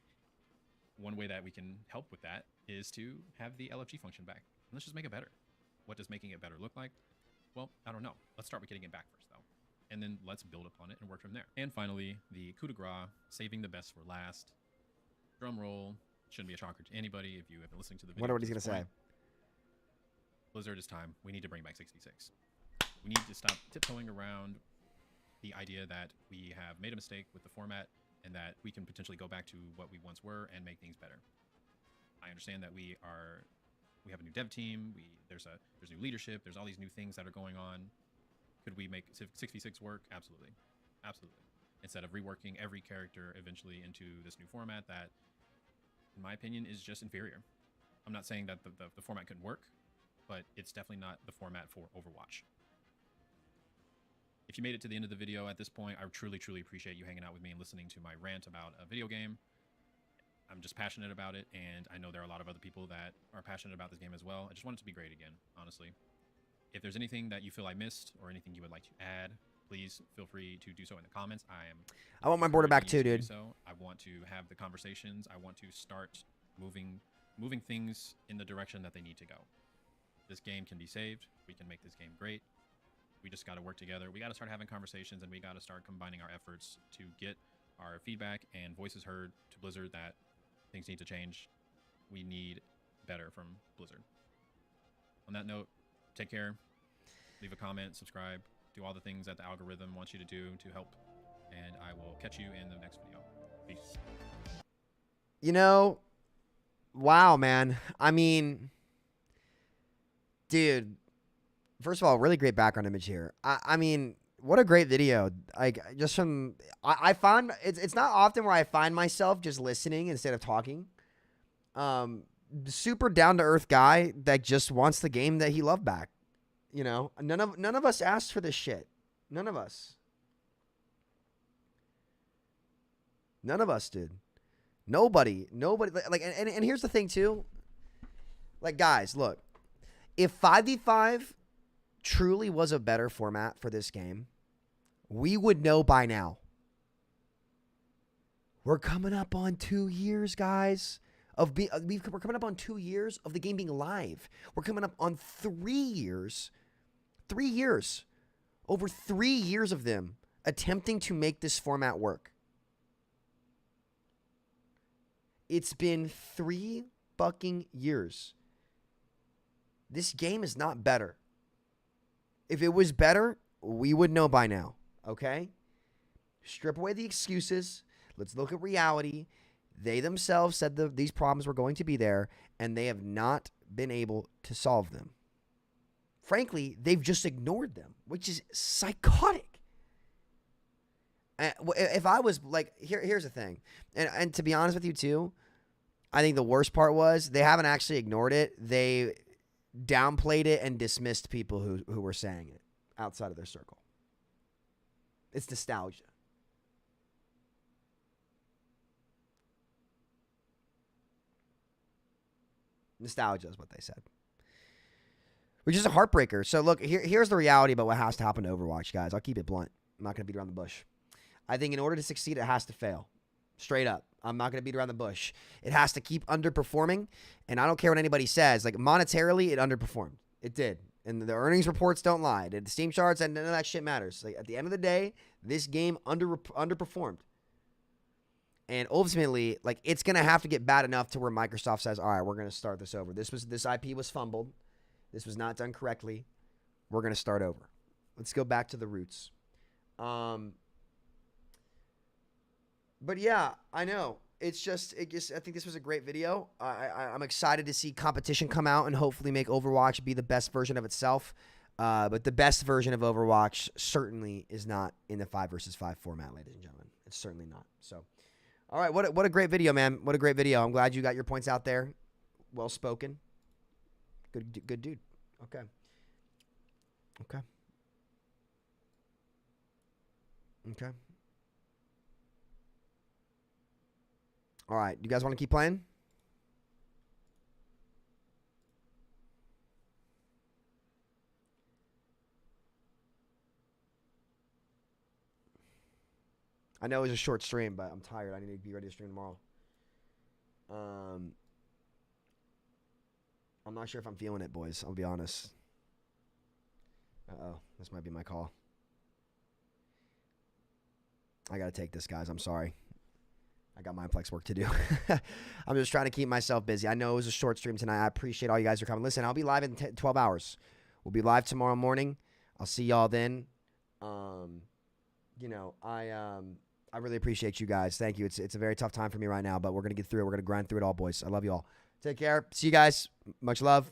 one way that we can help with that is to have the LFG function back. Let's just make it better. What does making it better look like? Well, I don't know. Let's start with getting it back first, though. And then let's build upon it and work from there. And finally, the coup de grace, saving the best for last. Drum roll. Shouldn't be a shocker to anybody if you have been listening to the video. Wonder what he's going to say. Blizzard, it's time. We need to bring back 66. We need to stop tiptoeing around the idea that we have made a mistake with the format and that we can potentially go back to what we once were and make things better. I understand that we have a new dev team. There's new leadership. There's all these new things that are going on. Could we make 6v6 work? Absolutely. Absolutely. Instead of reworking every character eventually into this new format that, in my opinion, is just inferior. I'm not saying that the format couldn't work, but it's definitely not the format for Overwatch. If you made it to the end of the video at this point, I truly, truly appreciate you hanging out with me and listening to my rant about a video game. I'm just passionate about it, and I know there are a lot of other people that are passionate about this game as well. I just want it to be great again, honestly. If there's anything that you feel I missed or anything you would like to add, please feel free to do so in the comments. I want my border back too, dude. So I want to have the conversations. I want to start moving things in the direction that they need to go. This game can be saved. We can make this game great. We just got to work together. We got to start having conversations, and we got to start combining our efforts to get our feedback and voices heard to Blizzard that things need to change. We need better from Blizzard. On that note, take care. Leave a comment, subscribe, do all the things that the algorithm wants you to do to help. And I will catch you in the next video. Peace. Wow, man. I mean, dude, first of all, really great background image here. I mean, what a great video. Like, just from, I find, it's not often where I find myself just listening instead of talking. Super down-to-earth guy that just wants the game that he loved back. None of us asked for this shit. None of us. None of us did. Nobody. Like, and here's the thing too. Like, guys, look. If 5v5 truly was a better format for this game, we would know by now. We're coming up on 2 years, guys. We're coming up on 2 years of the game being live. We're coming up on 3 years. 3 years. Over 3 years of them attempting to make this format work. It's been 3 fucking years. This game is not better. If it was better, we would know by now. Okay? Strip away the excuses. Let's look at reality. They themselves said these problems were going to be there, and they have not been able to solve them. Frankly, they've just ignored them, which is psychotic. If I was like, here's the thing, and to be honest with you too, I think the worst part was they haven't actually ignored it. They downplayed it and dismissed people who were saying it outside of their circle. It's nostalgia. Nostalgia is what they said. Which is a heartbreaker. So look, here's the reality about what has to happen to Overwatch, guys. I'll keep it blunt. I'm not going to beat around the bush. I think in order to succeed, it has to fail. Straight up. I'm not going to beat around the bush. It has to keep underperforming. And I don't care what anybody says. Like, monetarily, it underperformed. It did. And the earnings reports don't lie. The Steam charts and none of that shit matters. Like, at the end of the day, this game underperformed. And ultimately, like, it's going to have to get bad enough to where Microsoft says, all right, we're going to start this over. This IP was fumbled. This was not done correctly. We're going to start over. Let's go back to the roots. But yeah, I know. I think this was a great video. I'm excited to see competition come out and hopefully make Overwatch be the best version of itself. But the best version of Overwatch certainly is not in the 5 versus 5 format, ladies and gentlemen. It's certainly not. So, all right, what a great video, man. What a great video. I'm glad you got your points out there. Well spoken. Good dude. Okay. All right. You guys want to keep playing? I know it was a short stream, but I'm tired. I need to be ready to stream tomorrow. I'm not sure if I'm feeling it, boys. I'll be honest. Uh-oh. This might be my call. I got to take this, guys. I'm sorry. I got Mindplex work to do. I'm just trying to keep myself busy. I know it was a short stream tonight. I appreciate all you guys for coming. Listen, I'll be live in 12 hours. We'll be live tomorrow morning. I'll see y'all then. You know, I really appreciate you guys. Thank you. It's a very tough time for me right now, but we're going to get through it. We're going to grind through it all, boys. I love you all. Take care. See you guys. Much love.